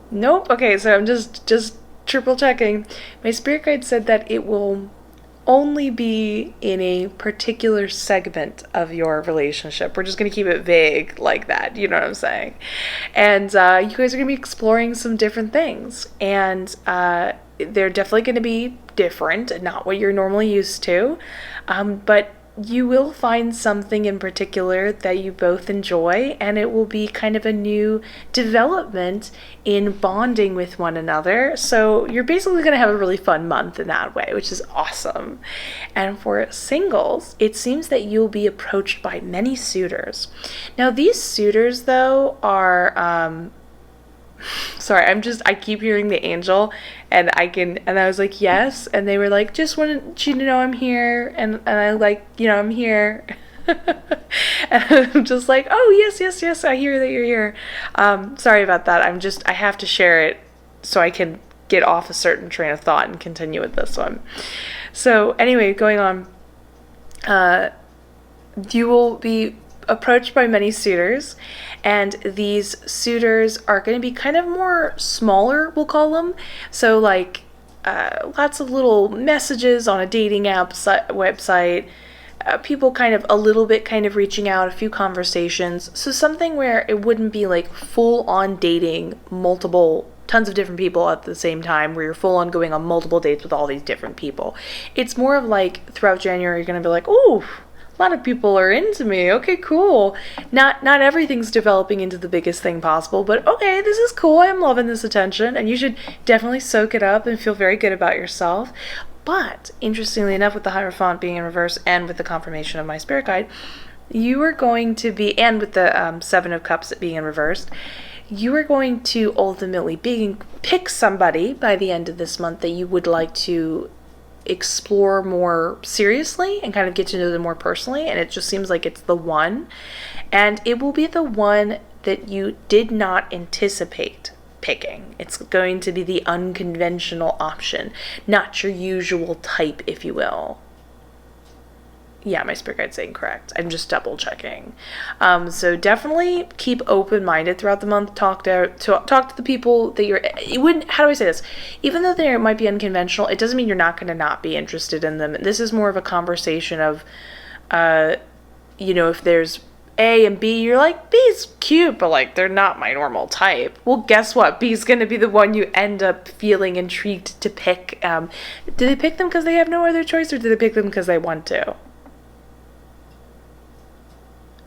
Nope. Okay, so I'm just triple checking. My spirit guide said that it will only be in a particular segment of your relationship. We're just going to keep it vague like that. You know what I'm saying? And you guys are going to be exploring some different things. And they're definitely going to be different and not what you're normally used to. But you will find something in particular that you both enjoy, and it will be kind of a new development in bonding with one another. So you're basically going to have a really fun month in that way, which is awesome. And for singles, it seems that you'll be approached by many suitors. Now, these suitors, though, are sorry, I keep hearing the angel, and I was like, yes, and they were like, just wanted you to know I'm here, and I like, I'm here. And I'm just like, oh, yes, I hear that you're here. Sorry about that. I have to share it so I can get off a certain train of thought and continue with this one. So anyway, going on, you will be approached by many suitors, and these suitors are going to be kind of more smaller, we'll call them. So like lots of little messages on a dating app website, people kind of a little bit kind of reaching out, a few conversations. So something where it wouldn't be like full on dating tons of different people at the same time, where you're full on going on multiple dates with all these different people. It's more of like throughout January, you're going to be like, ooh, a lot of people are into me. Okay, cool. Not everything's developing into the biggest thing possible, but okay, this is cool. I'm loving this attention, and you should definitely soak it up and feel very good about yourself. But interestingly enough, with the Hierophant being in reverse and with the confirmation of my spirit guide, you are going to be, and with the Seven of Cups being in reverse, you are going to ultimately pick somebody by the end of this month that you would like to explore more seriously and kind of get to know them more personally, and it just seems like it's the one, and it will be the one that you did not anticipate picking. It's going to be the unconventional option, not your usual type, if you will. Yeah, my spirit guide's saying correct. I'm just double checking. So definitely keep open-minded throughout the month. Talk to the people that you wouldn't, how do I say this? Even though they might be unconventional, it doesn't mean you're not going to not be interested in them. This is more of a conversation of, if there's A and B, you're like, B's cute, but like they're not my normal type. Well, guess what? B's going to be the one you end up feeling intrigued to pick. Do they pick them because they have no other choice, or do they pick them because they want to?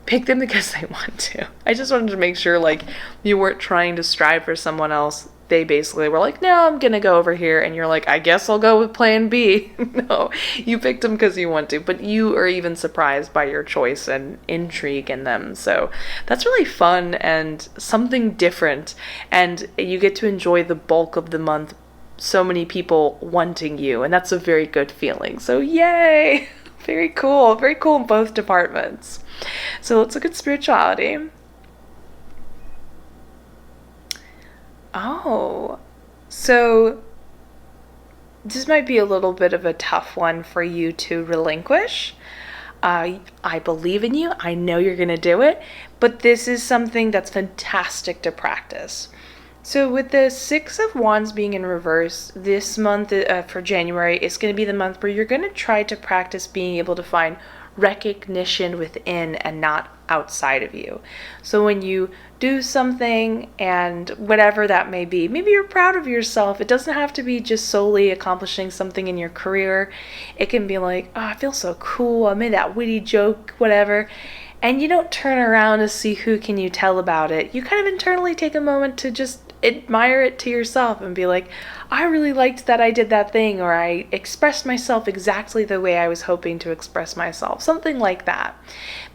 Pick them because they want to. I just wanted to make sure, like, you weren't trying to strive for someone else. They basically were like, no, I'm gonna go over here, and you're like, I guess I'll go with plan B. No, you picked them because you want to, but you are even surprised by your choice and intrigue in them. So that's really fun and something different, and you get to enjoy the bulk of the month, so many people wanting you, and that's a very good feeling. So yay! Very cool in both departments. So let's look at spirituality. Oh, so this might be a little bit of a tough one for you to relinquish. I believe in you. I know you're going to do it, but this is something that's fantastic to practice. So with the Six of Wands being in reverse, this month for January is going to be the month where you're going to try to practice being able to find recognition within and not outside of you. So when you do something, and whatever that may be, maybe you're proud of yourself. It doesn't have to be just solely accomplishing something in your career. It can be like, oh, I feel so cool, I made that witty joke, whatever. And you don't turn around to see who can you tell about it. You kind of internally take a moment to just admire it to yourself and be like, I really liked that I did that thing, or I expressed myself exactly the way I was hoping to express myself. Something like that.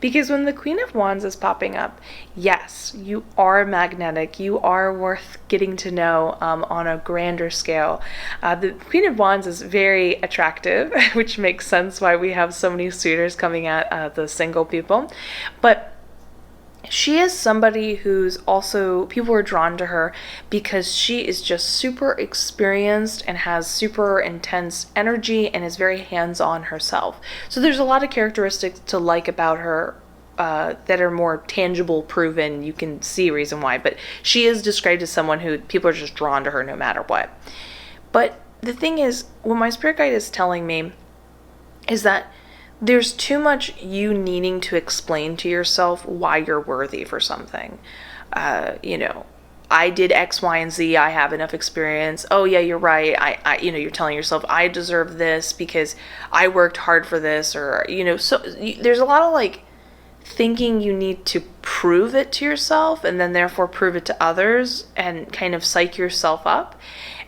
Because when the Queen of Wands is popping up, yes, you are magnetic. You are worth getting to know on a grander scale. The Queen of Wands is very attractive, which makes sense why we have so many suitors coming at the single people. But she is somebody who's also, people are drawn to her because she is just super experienced and has super intense energy and is very hands-on herself. So there's a lot of characteristics to like about her that are more tangible, proven. You can see a reason why, but she is described as someone who people are just drawn to her no matter what. But the thing is, what my spirit guide is telling me is that there's too much you needing to explain to yourself why you're worthy for something. I did X, Y, and Z. I have enough experience. Oh yeah, you're right. You're telling yourself I deserve this because I worked hard for this, or there's a lot of like thinking you need to prove it to yourself and then therefore prove it to others and kind of psych yourself up.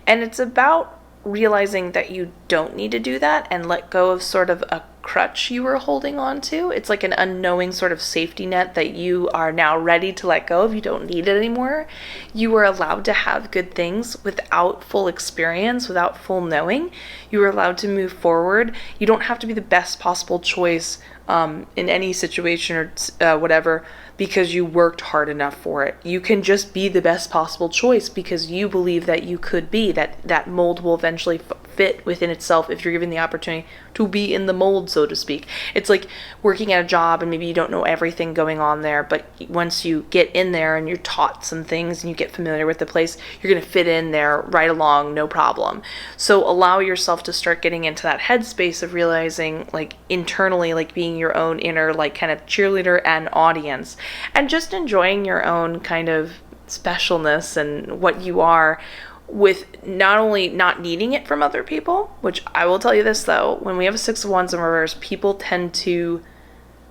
And it's about realizing that you don't need to do that and let go of sort of a crutch you were holding on to. It's like an unknowing sort of safety net that you are now ready to let go of. You don't need it anymore. You were allowed to have good things without full experience, without full knowing. You were allowed to move forward. You don't have to be the best possible choice in any situation or whatever because you worked hard enough for it. You can just be the best possible choice because you believe that you could be, that mold will eventually fit within itself if you're given the opportunity to be in the mold, so to speak. It's like working at a job and maybe you don't know everything going on there, but once you get in there and you're taught some things and you get familiar with the place, you're going to fit in there right along, no problem. So allow yourself to start getting into that headspace of realizing, like, internally, like being your own inner, like, kind of cheerleader and audience, and just enjoying your own kind of specialness and what you are, with not only not needing it from other people, which I will tell you this though, when we have a Six of Wands in reverse, people tend to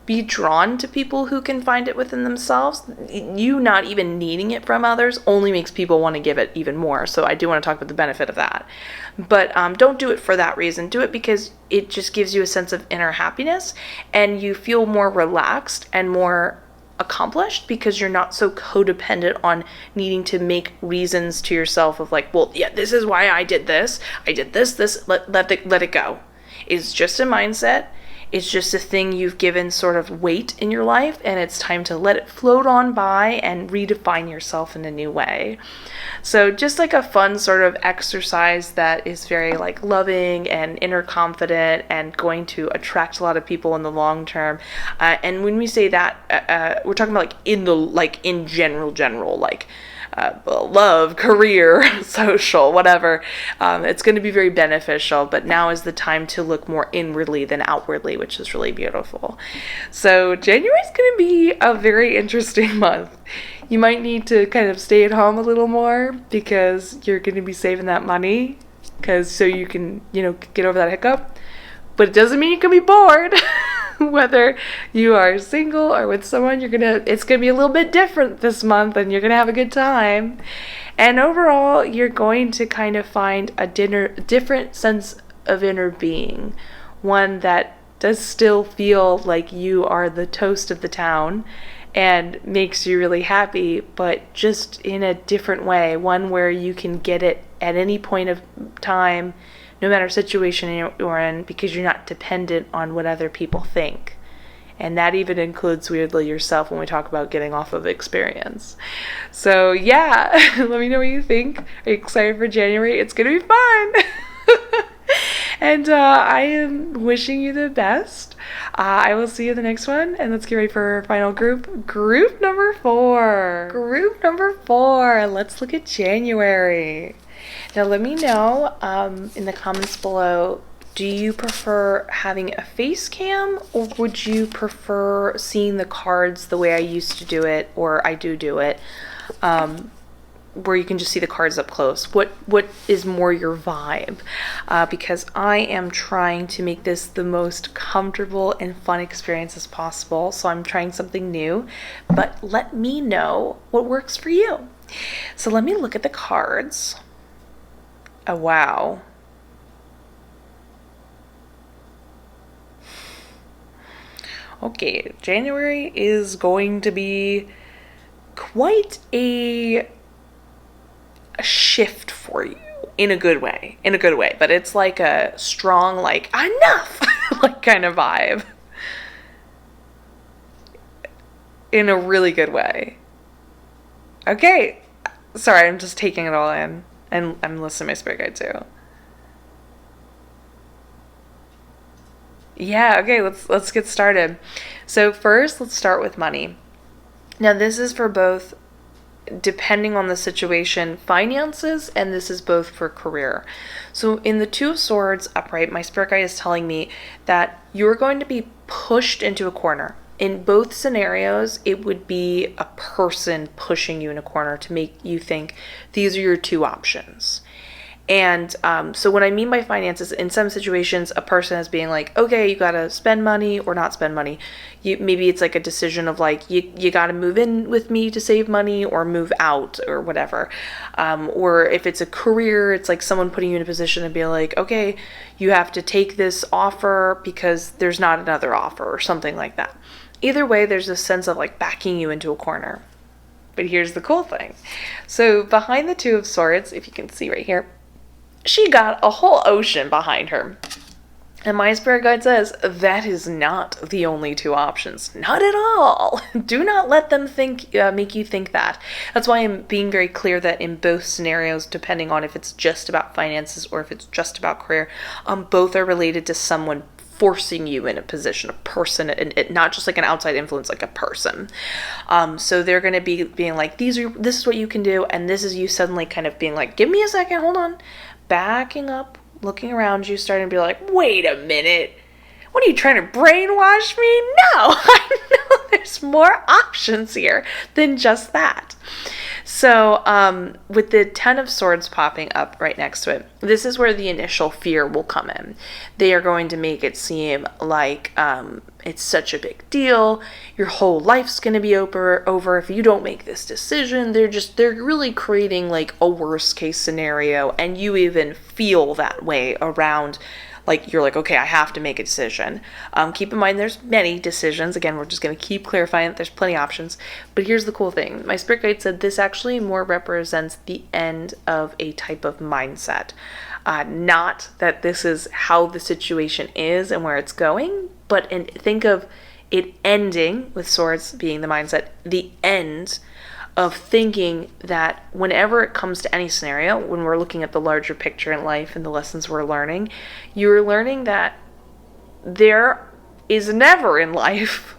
be drawn to people who can find it within themselves. You not even needing it from others only makes people want to give it even more. So I do want to talk about the benefit of that. But don't do it for that reason. Do it because it just gives you a sense of inner happiness and you feel more relaxed and more accomplished because you're not so codependent on needing to make reasons to yourself of like, well, yeah, this is why I did this, let it go. It's just a mindset. It's just a thing you've given sort of weight in your life, and it's time to let it float on by and redefine yourself in a new way. So just like a fun sort of exercise that is very like loving and inner confident and going to attract a lot of people in the long term. And when we say that, we're talking about in general, like love, career, social, whatever. It's going to be very beneficial, but now is the time to look more inwardly than outwardly, which is really beautiful. So January is going to be a very interesting month. You might need to kind of stay at home a little more because you're going to be saving that money so you can, get over that hiccup. But it doesn't mean you can be bored. Whether you are single or with someone, it's going to be a little bit different this month and you're going to have a good time. And overall, you're going to kind of find a different sense of inner being. One that does still feel like you are the toast of the town and makes you really happy, but just in a different way. One where you can get it at any point of time, no matter situation you're in, because you're not dependent on what other people think. And that even includes, weirdly, yourself when we talk about getting off of experience. So yeah, let me know what you think. Are you excited for January? It's going to be fun. And I am wishing you the best. I will see you in the next one. And let's get ready for our final group. Group number 4. Group number 4. Let's look at January. Now let me know in the comments below, do you prefer having a face cam, or would you prefer seeing the cards the way I used to do it, or I do it, where you can just see the cards up close? What is more your vibe? Because I am trying to make this the most comfortable and fun experience as possible, so I'm trying something new, but let me know what works for you. So let me look at the cards. Oh, wow. Okay, January is going to be quite a shift for you in a good way, but it's like a strong, like, enough, like kind of vibe in a really good way. Okay, sorry, I'm just taking it all in. And I'm listening to my spirit guide too. Yeah, okay, let's get started. So first, let's start with money. Now, this is for both, depending on the situation, finances, and this is both for career. So in the Two of Swords upright, my spirit guide is telling me that you're going to be pushed into a corner. In both scenarios, it would be a person pushing you in a corner to make you think these are your two options. And so what I mean by finances, in some situations, a person is being like, okay, you got to spend money or not spend money. Maybe it's like a decision of like, you got to move in with me to save money or move out or whatever. Or if it's a career, it's like someone putting you in a position to be like, okay, you have to take this offer because there's not another offer or something like that. Either way, there's a sense of like backing you into a corner. But here's the cool thing. So behind the Two of Swords, if you can see right here, she got a whole ocean behind her. And my spirit guide says that is not the only two options. Not at all. Do not let them make you think that. That's why I'm being very clear that in both scenarios, depending on if it's just about finances or if it's just about career, both are related to someone forcing you in a position, a person, and not just like an outside influence, like a person. So they're going to be being like, this is what you can do, and this is you suddenly kind of being like, give me a second, hold on, backing up, looking around you, starting to be like, wait a minute, what are you trying to brainwash me? No, I know there's more options here than just that. So with the Ten of Swords popping up right next to it, this is where the initial fear will come in. They are going to make it seem like it's such a big deal. Your whole life's going to be over if you don't make this decision. They're really creating like a worst case scenario, and you even feel that way around. Like, you're like, okay, I have to make a decision. Keep in mind, there's many decisions. Again, we're just going to keep clarifying that there's plenty of options. But here's the cool thing. My spirit guide said this actually more represents the end of a type of mindset. Not that this is how the situation is and where it's going, and think of it ending, with swords being the mindset, the end of thinking that whenever it comes to any scenario, when we're looking at the larger picture in life and the lessons we're learning, you're learning that there is never in life,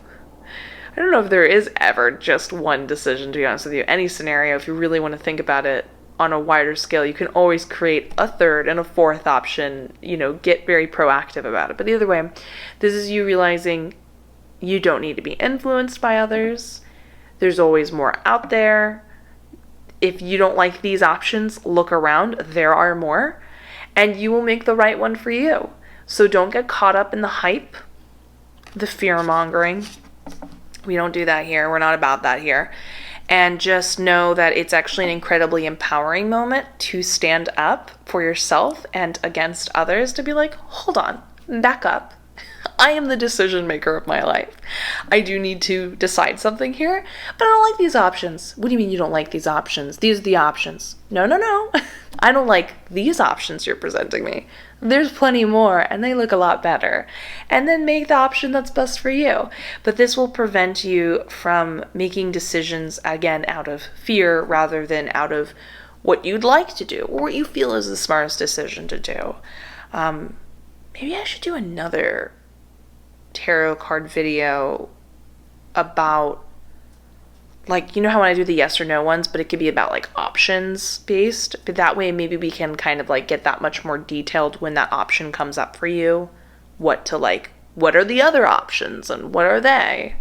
I don't know if there is ever just one decision, to be honest with you. Any scenario, if you really want to think about it on a wider scale, you can always create a third and a fourth option, get very proactive about it. But either way, this is you realizing you don't need to be influenced by others. There's always more out there. If you don't like these options, look around. There are more. And you will make the right one for you. So don't get caught up in the hype, the fear-mongering. We don't do that here. We're not about that here. And just know that it's actually an incredibly empowering moment to stand up for yourself and against others, to be like, hold on, back up. I am the decision maker of my life. I do need to decide something here, but I don't like these options. What do you mean you don't like these options? These are the options. No. I don't like these options you're presenting me. There's plenty more, and they look a lot better. And then make the option that's best for you. But this will prevent you from making decisions, again, out of fear rather than out of what you'd like to do or what you feel is the smartest decision to do. Maybe I should do another tarot card video about, like, you know how when I do the yes or no ones, but it could be about like options based, but that way maybe we can kind of like get that much more detailed when that option comes up for you, what are the other options and what are they?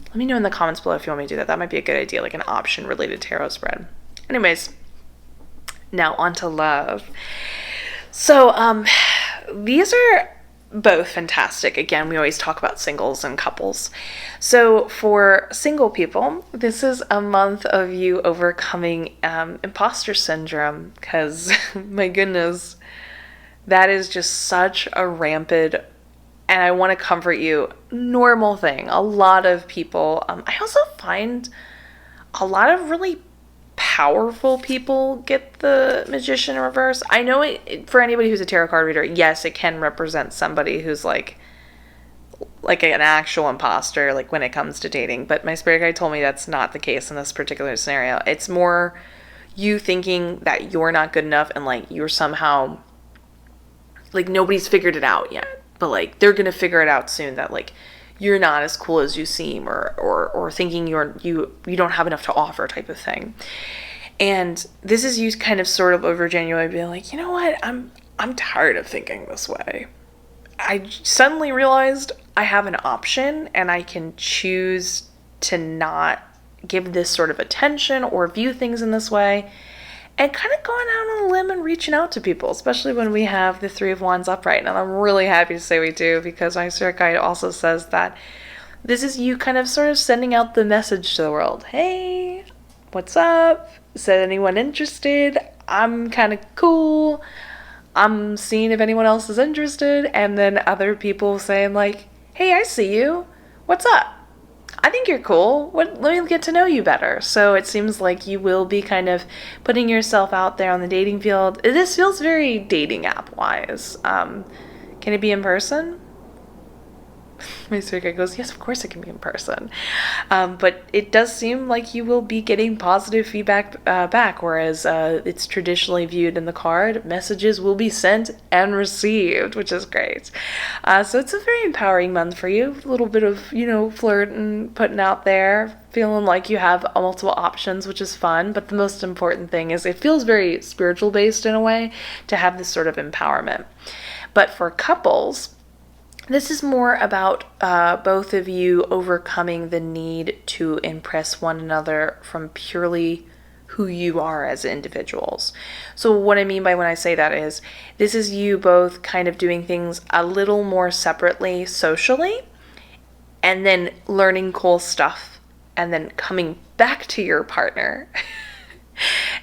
Let me know in the comments below if you want me to do that. That might be a good idea, like an option related tarot spread. Anyways, now on to love. So these are both fantastic. Again, we always talk about singles and couples. So for single people, this is a month of you overcoming imposter syndrome, because my goodness, that is just such a rampant, and I want to comfort you, normal thing. A lot of people, I also find a lot of really powerful people get the Magician in reverse. I know for anybody who's a tarot card reader, yes, it can represent somebody who's like an actual imposter, like when it comes to dating. But my spirit guide told me that's not the case in this particular scenario. It's more you thinking that you're not good enough and like you're somehow like nobody's figured it out yet, but like they're gonna figure it out soon, that like you're not as cool as you seem, or thinking you don't have enough to offer type of thing. And this is you kind of sort of over January being like, you know what, I'm tired of thinking this way. I suddenly realized I have an option and I can choose to not give this sort of attention or view things in this way, and kind of going out on a limb and reaching out to people, especially when we have the Three of Wands upright. And I'm really happy to say we do, because my spirit guide also says that this is you kind of sort of sending out the message to the world. Hey, what's up? Is anyone interested? I'm kind of cool. I'm seeing if anyone else is interested. And then other people saying like, hey, I see you. What's up? I think you're cool. Let me get to know you better. So it seems like you will be kind of putting yourself out there on the dating field. This feels very dating app wise. Can it be in person? My spirit guide goes, yes, of course it can be in person. But it does seem like you will be getting positive feedback back, whereas it's traditionally viewed in the card. Messages will be sent and received, which is great. So it's a very empowering month for you. A little bit of, flirting, putting out there, feeling like you have multiple options, which is fun. But the most important thing is it feels very spiritual based in a way to have this sort of empowerment. But for couples, this is more about both of you overcoming the need to impress one another from purely who you are as individuals. So what I mean by when I say that is, this is you both kind of doing things a little more separately socially, and then learning cool stuff, and then coming back to your partner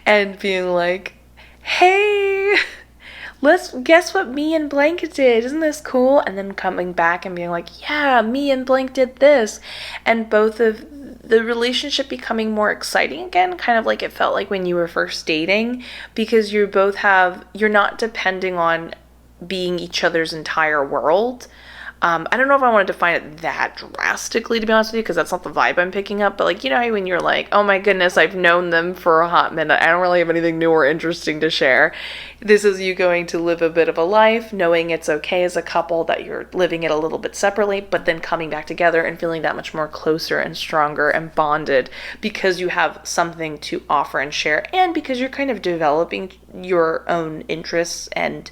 and being like, hey, let's guess what me and blank did. Isn't this cool? And then coming back and being like, yeah, me and blank did this. And both of the relationship becoming more exciting again, kind of like it felt like when you were first dating, because you're not depending on being each other's entire world. I don't know if I want to define it that drastically, to be honest with you, because that's not the vibe I'm picking up. But like, you know, when you're like, oh my goodness, I've known them for a hot minute. I don't really have anything new or interesting to share. This is you going to live a bit of a life, knowing it's okay as a couple that you're living it a little bit separately, but then coming back together and feeling that much more closer and stronger and bonded because you have something to offer and share, and because you're kind of developing your own interests and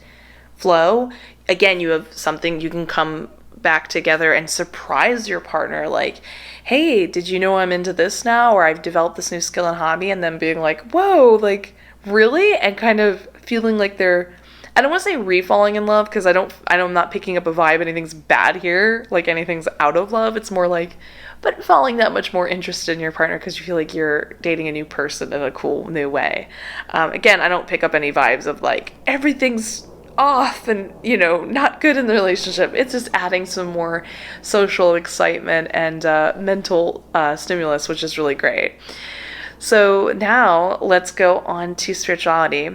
flow. Again, you have something you can come back together and surprise your partner, like, hey, did you know I'm into this now, or I've developed this new skill and hobby, and then being like, whoa, like, really? And kind of feeling like they're, I don't want to say re-falling in love, because I'm not picking up a vibe, anything's bad here, like anything's out of love. It's more like, but falling that much more interested in your partner because you feel like you're dating a new person in a cool new way. Again, I don't pick up any vibes of like, everything's off and, you know, not good in the relationship. It's just adding some more social excitement and mental stimulus, which is really great. So now let's go on to spirituality.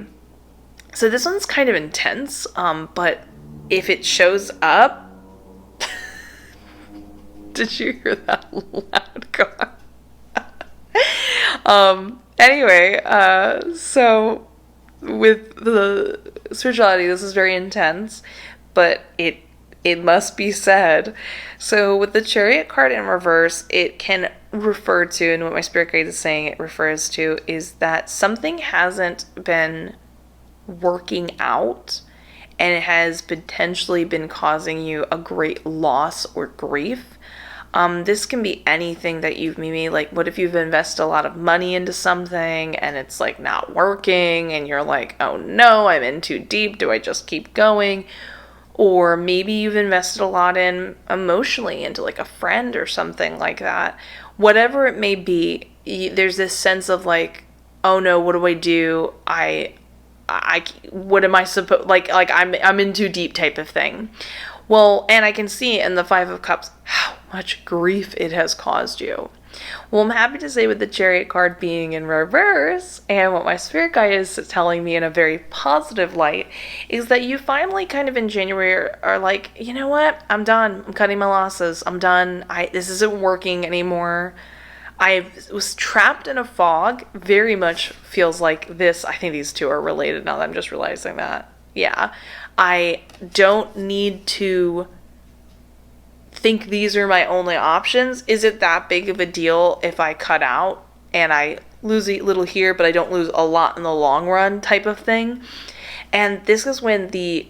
So this one's kind of intense, but if it shows up, did you hear that loud car? Anyway, so with the spirituality, this is very intense, but it must be said. So with the Chariot card in reverse, it can refer to, and what my spirit guide is saying it refers to, is that something hasn't been working out and it has potentially been causing you a great loss or grief. This can be anything that you've maybe, like, what if you've invested a lot of money into something and it's like not working and you're like, oh no, I'm in too deep, do I just keep going? Or maybe you've invested a lot in emotionally into like a friend or something like that. Whatever it may be, there's this sense of like, oh no, what do I do? What am I supposed, like I'm in too deep type of thing. Well, and I can see in the Five of Cups how much grief it has caused you. Well, I'm happy to say with the Chariot card being in reverse, and what my spirit guide is telling me in a very positive light, is that you finally kind of in January are like, you know what? I'm done. I'm cutting my losses. I'm done. This isn't working anymore. I was trapped in a fog. Very much feels like this. I think these two are related now that I'm just realizing that. Yeah. I don't need to think these are my only options. Is it that big of a deal if I cut out and I lose a little here, but I don't lose a lot in the long run type of thing? And this is when the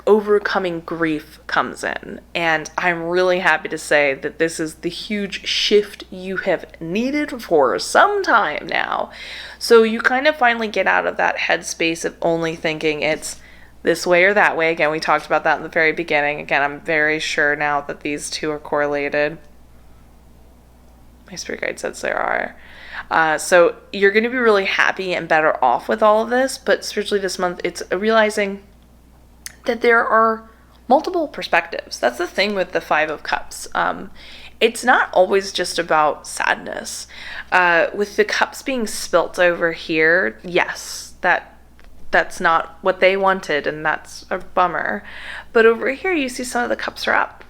overcoming grief comes in. And I'm really happy to say that this is the huge shift you have needed for some time now. So you kind of finally get out of that headspace of only thinking it's this way or that way. Again, we talked about that in the very beginning. Again, I'm very sure now that these two are correlated. My spirit guide says they are. So you're going to be really happy and better off with all of this. But spiritually this month, it's realizing that there are multiple perspectives. That's the thing with the Five of Cups. It's not always just about sadness. With the cups being spilt over here, yes, that's not what they wanted, and that's a bummer. But over here, you see some of the cups are up.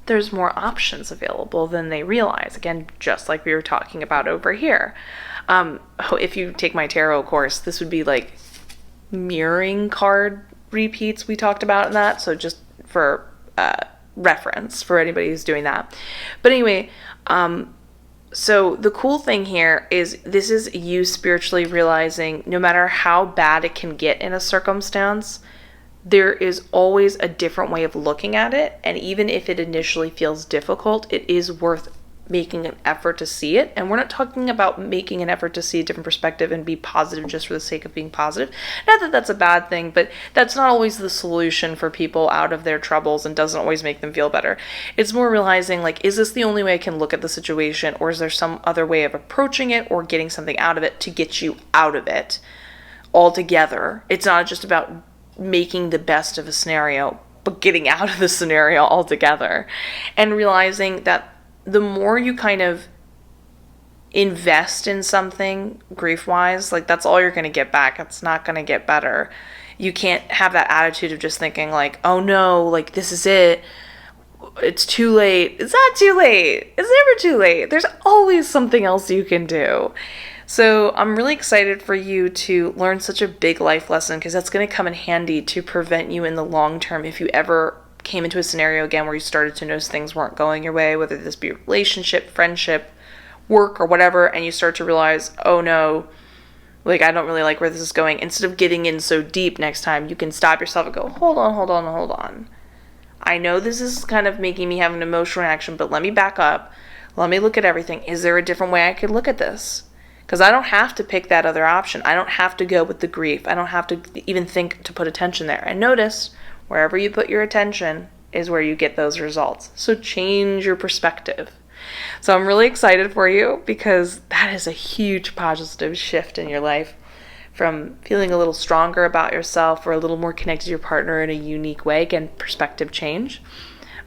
There's more options available than they realize. Again, just like we were talking about over here. If you take my tarot course, this would be like mirroring card repeats we talked about in that. So just for reference for anybody who's doing that. But anyway, so the cool thing here is this is you spiritually realizing no matter how bad it can get in a circumstance, there is always a different way of looking at it. And even if it initially feels difficult, it is worth making an effort to see it. And we're not talking about making an effort to see a different perspective and be positive just for the sake of being positive. Not that that's a bad thing, but that's not always the solution for people out of their troubles and doesn't always make them feel better. It's more realizing, like, is this the only way I can look at the situation, or is there some other way of approaching it or getting something out of it to get you out of it altogether? It's not just about making the best of a scenario, but getting out of the scenario altogether. And realizing that the more you kind of invest in something grief-wise, like, that's all you're going to get back. It's not going to get better. You can't have that attitude of just thinking like, oh no, like, this is it. it's too late. It's not too late. It's never too late. There's always something else you can do. So I'm really excited for you to learn such a big life lesson, because that's going to come in handy to prevent you in the long term if you ever came into a scenario again where you started to notice things weren't going your way, whether this be a relationship, friendship, work, or whatever, and you start to realize, oh no, like I don't really like where this is going. Instead of getting in so deep next time, you can stop yourself and go, hold on. I know this is kind of making me have an emotional reaction, but let me back up. Let me look at everything. Is there a different way I could look at this? Because I don't have to pick that other option. I don't have to go with the grief. I don't have to even think to put attention there. And notice, wherever you put your attention is where you get those results. So change your perspective. So I'm really excited for you, because that is a huge positive shift in your life, from feeling a little stronger about yourself or a little more connected to your partner in a unique way. Again, perspective change.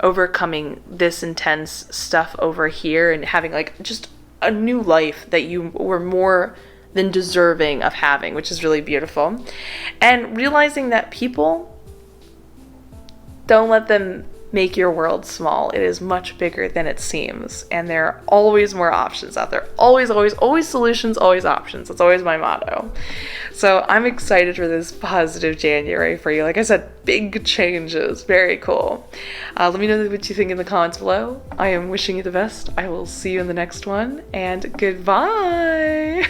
Overcoming this intense stuff over here and having like just a new life that you were more than deserving of having, which is really beautiful. And realizing that people, don't let them make your world small. It is much bigger than it seems. And there are always more options out there. Always solutions, always options. That's always my motto. So I'm excited for this positive January for you. Like I said, big changes. Very cool. Let me know what you think in the comments below. I am wishing you the best. I will see you in the next one. And goodbye.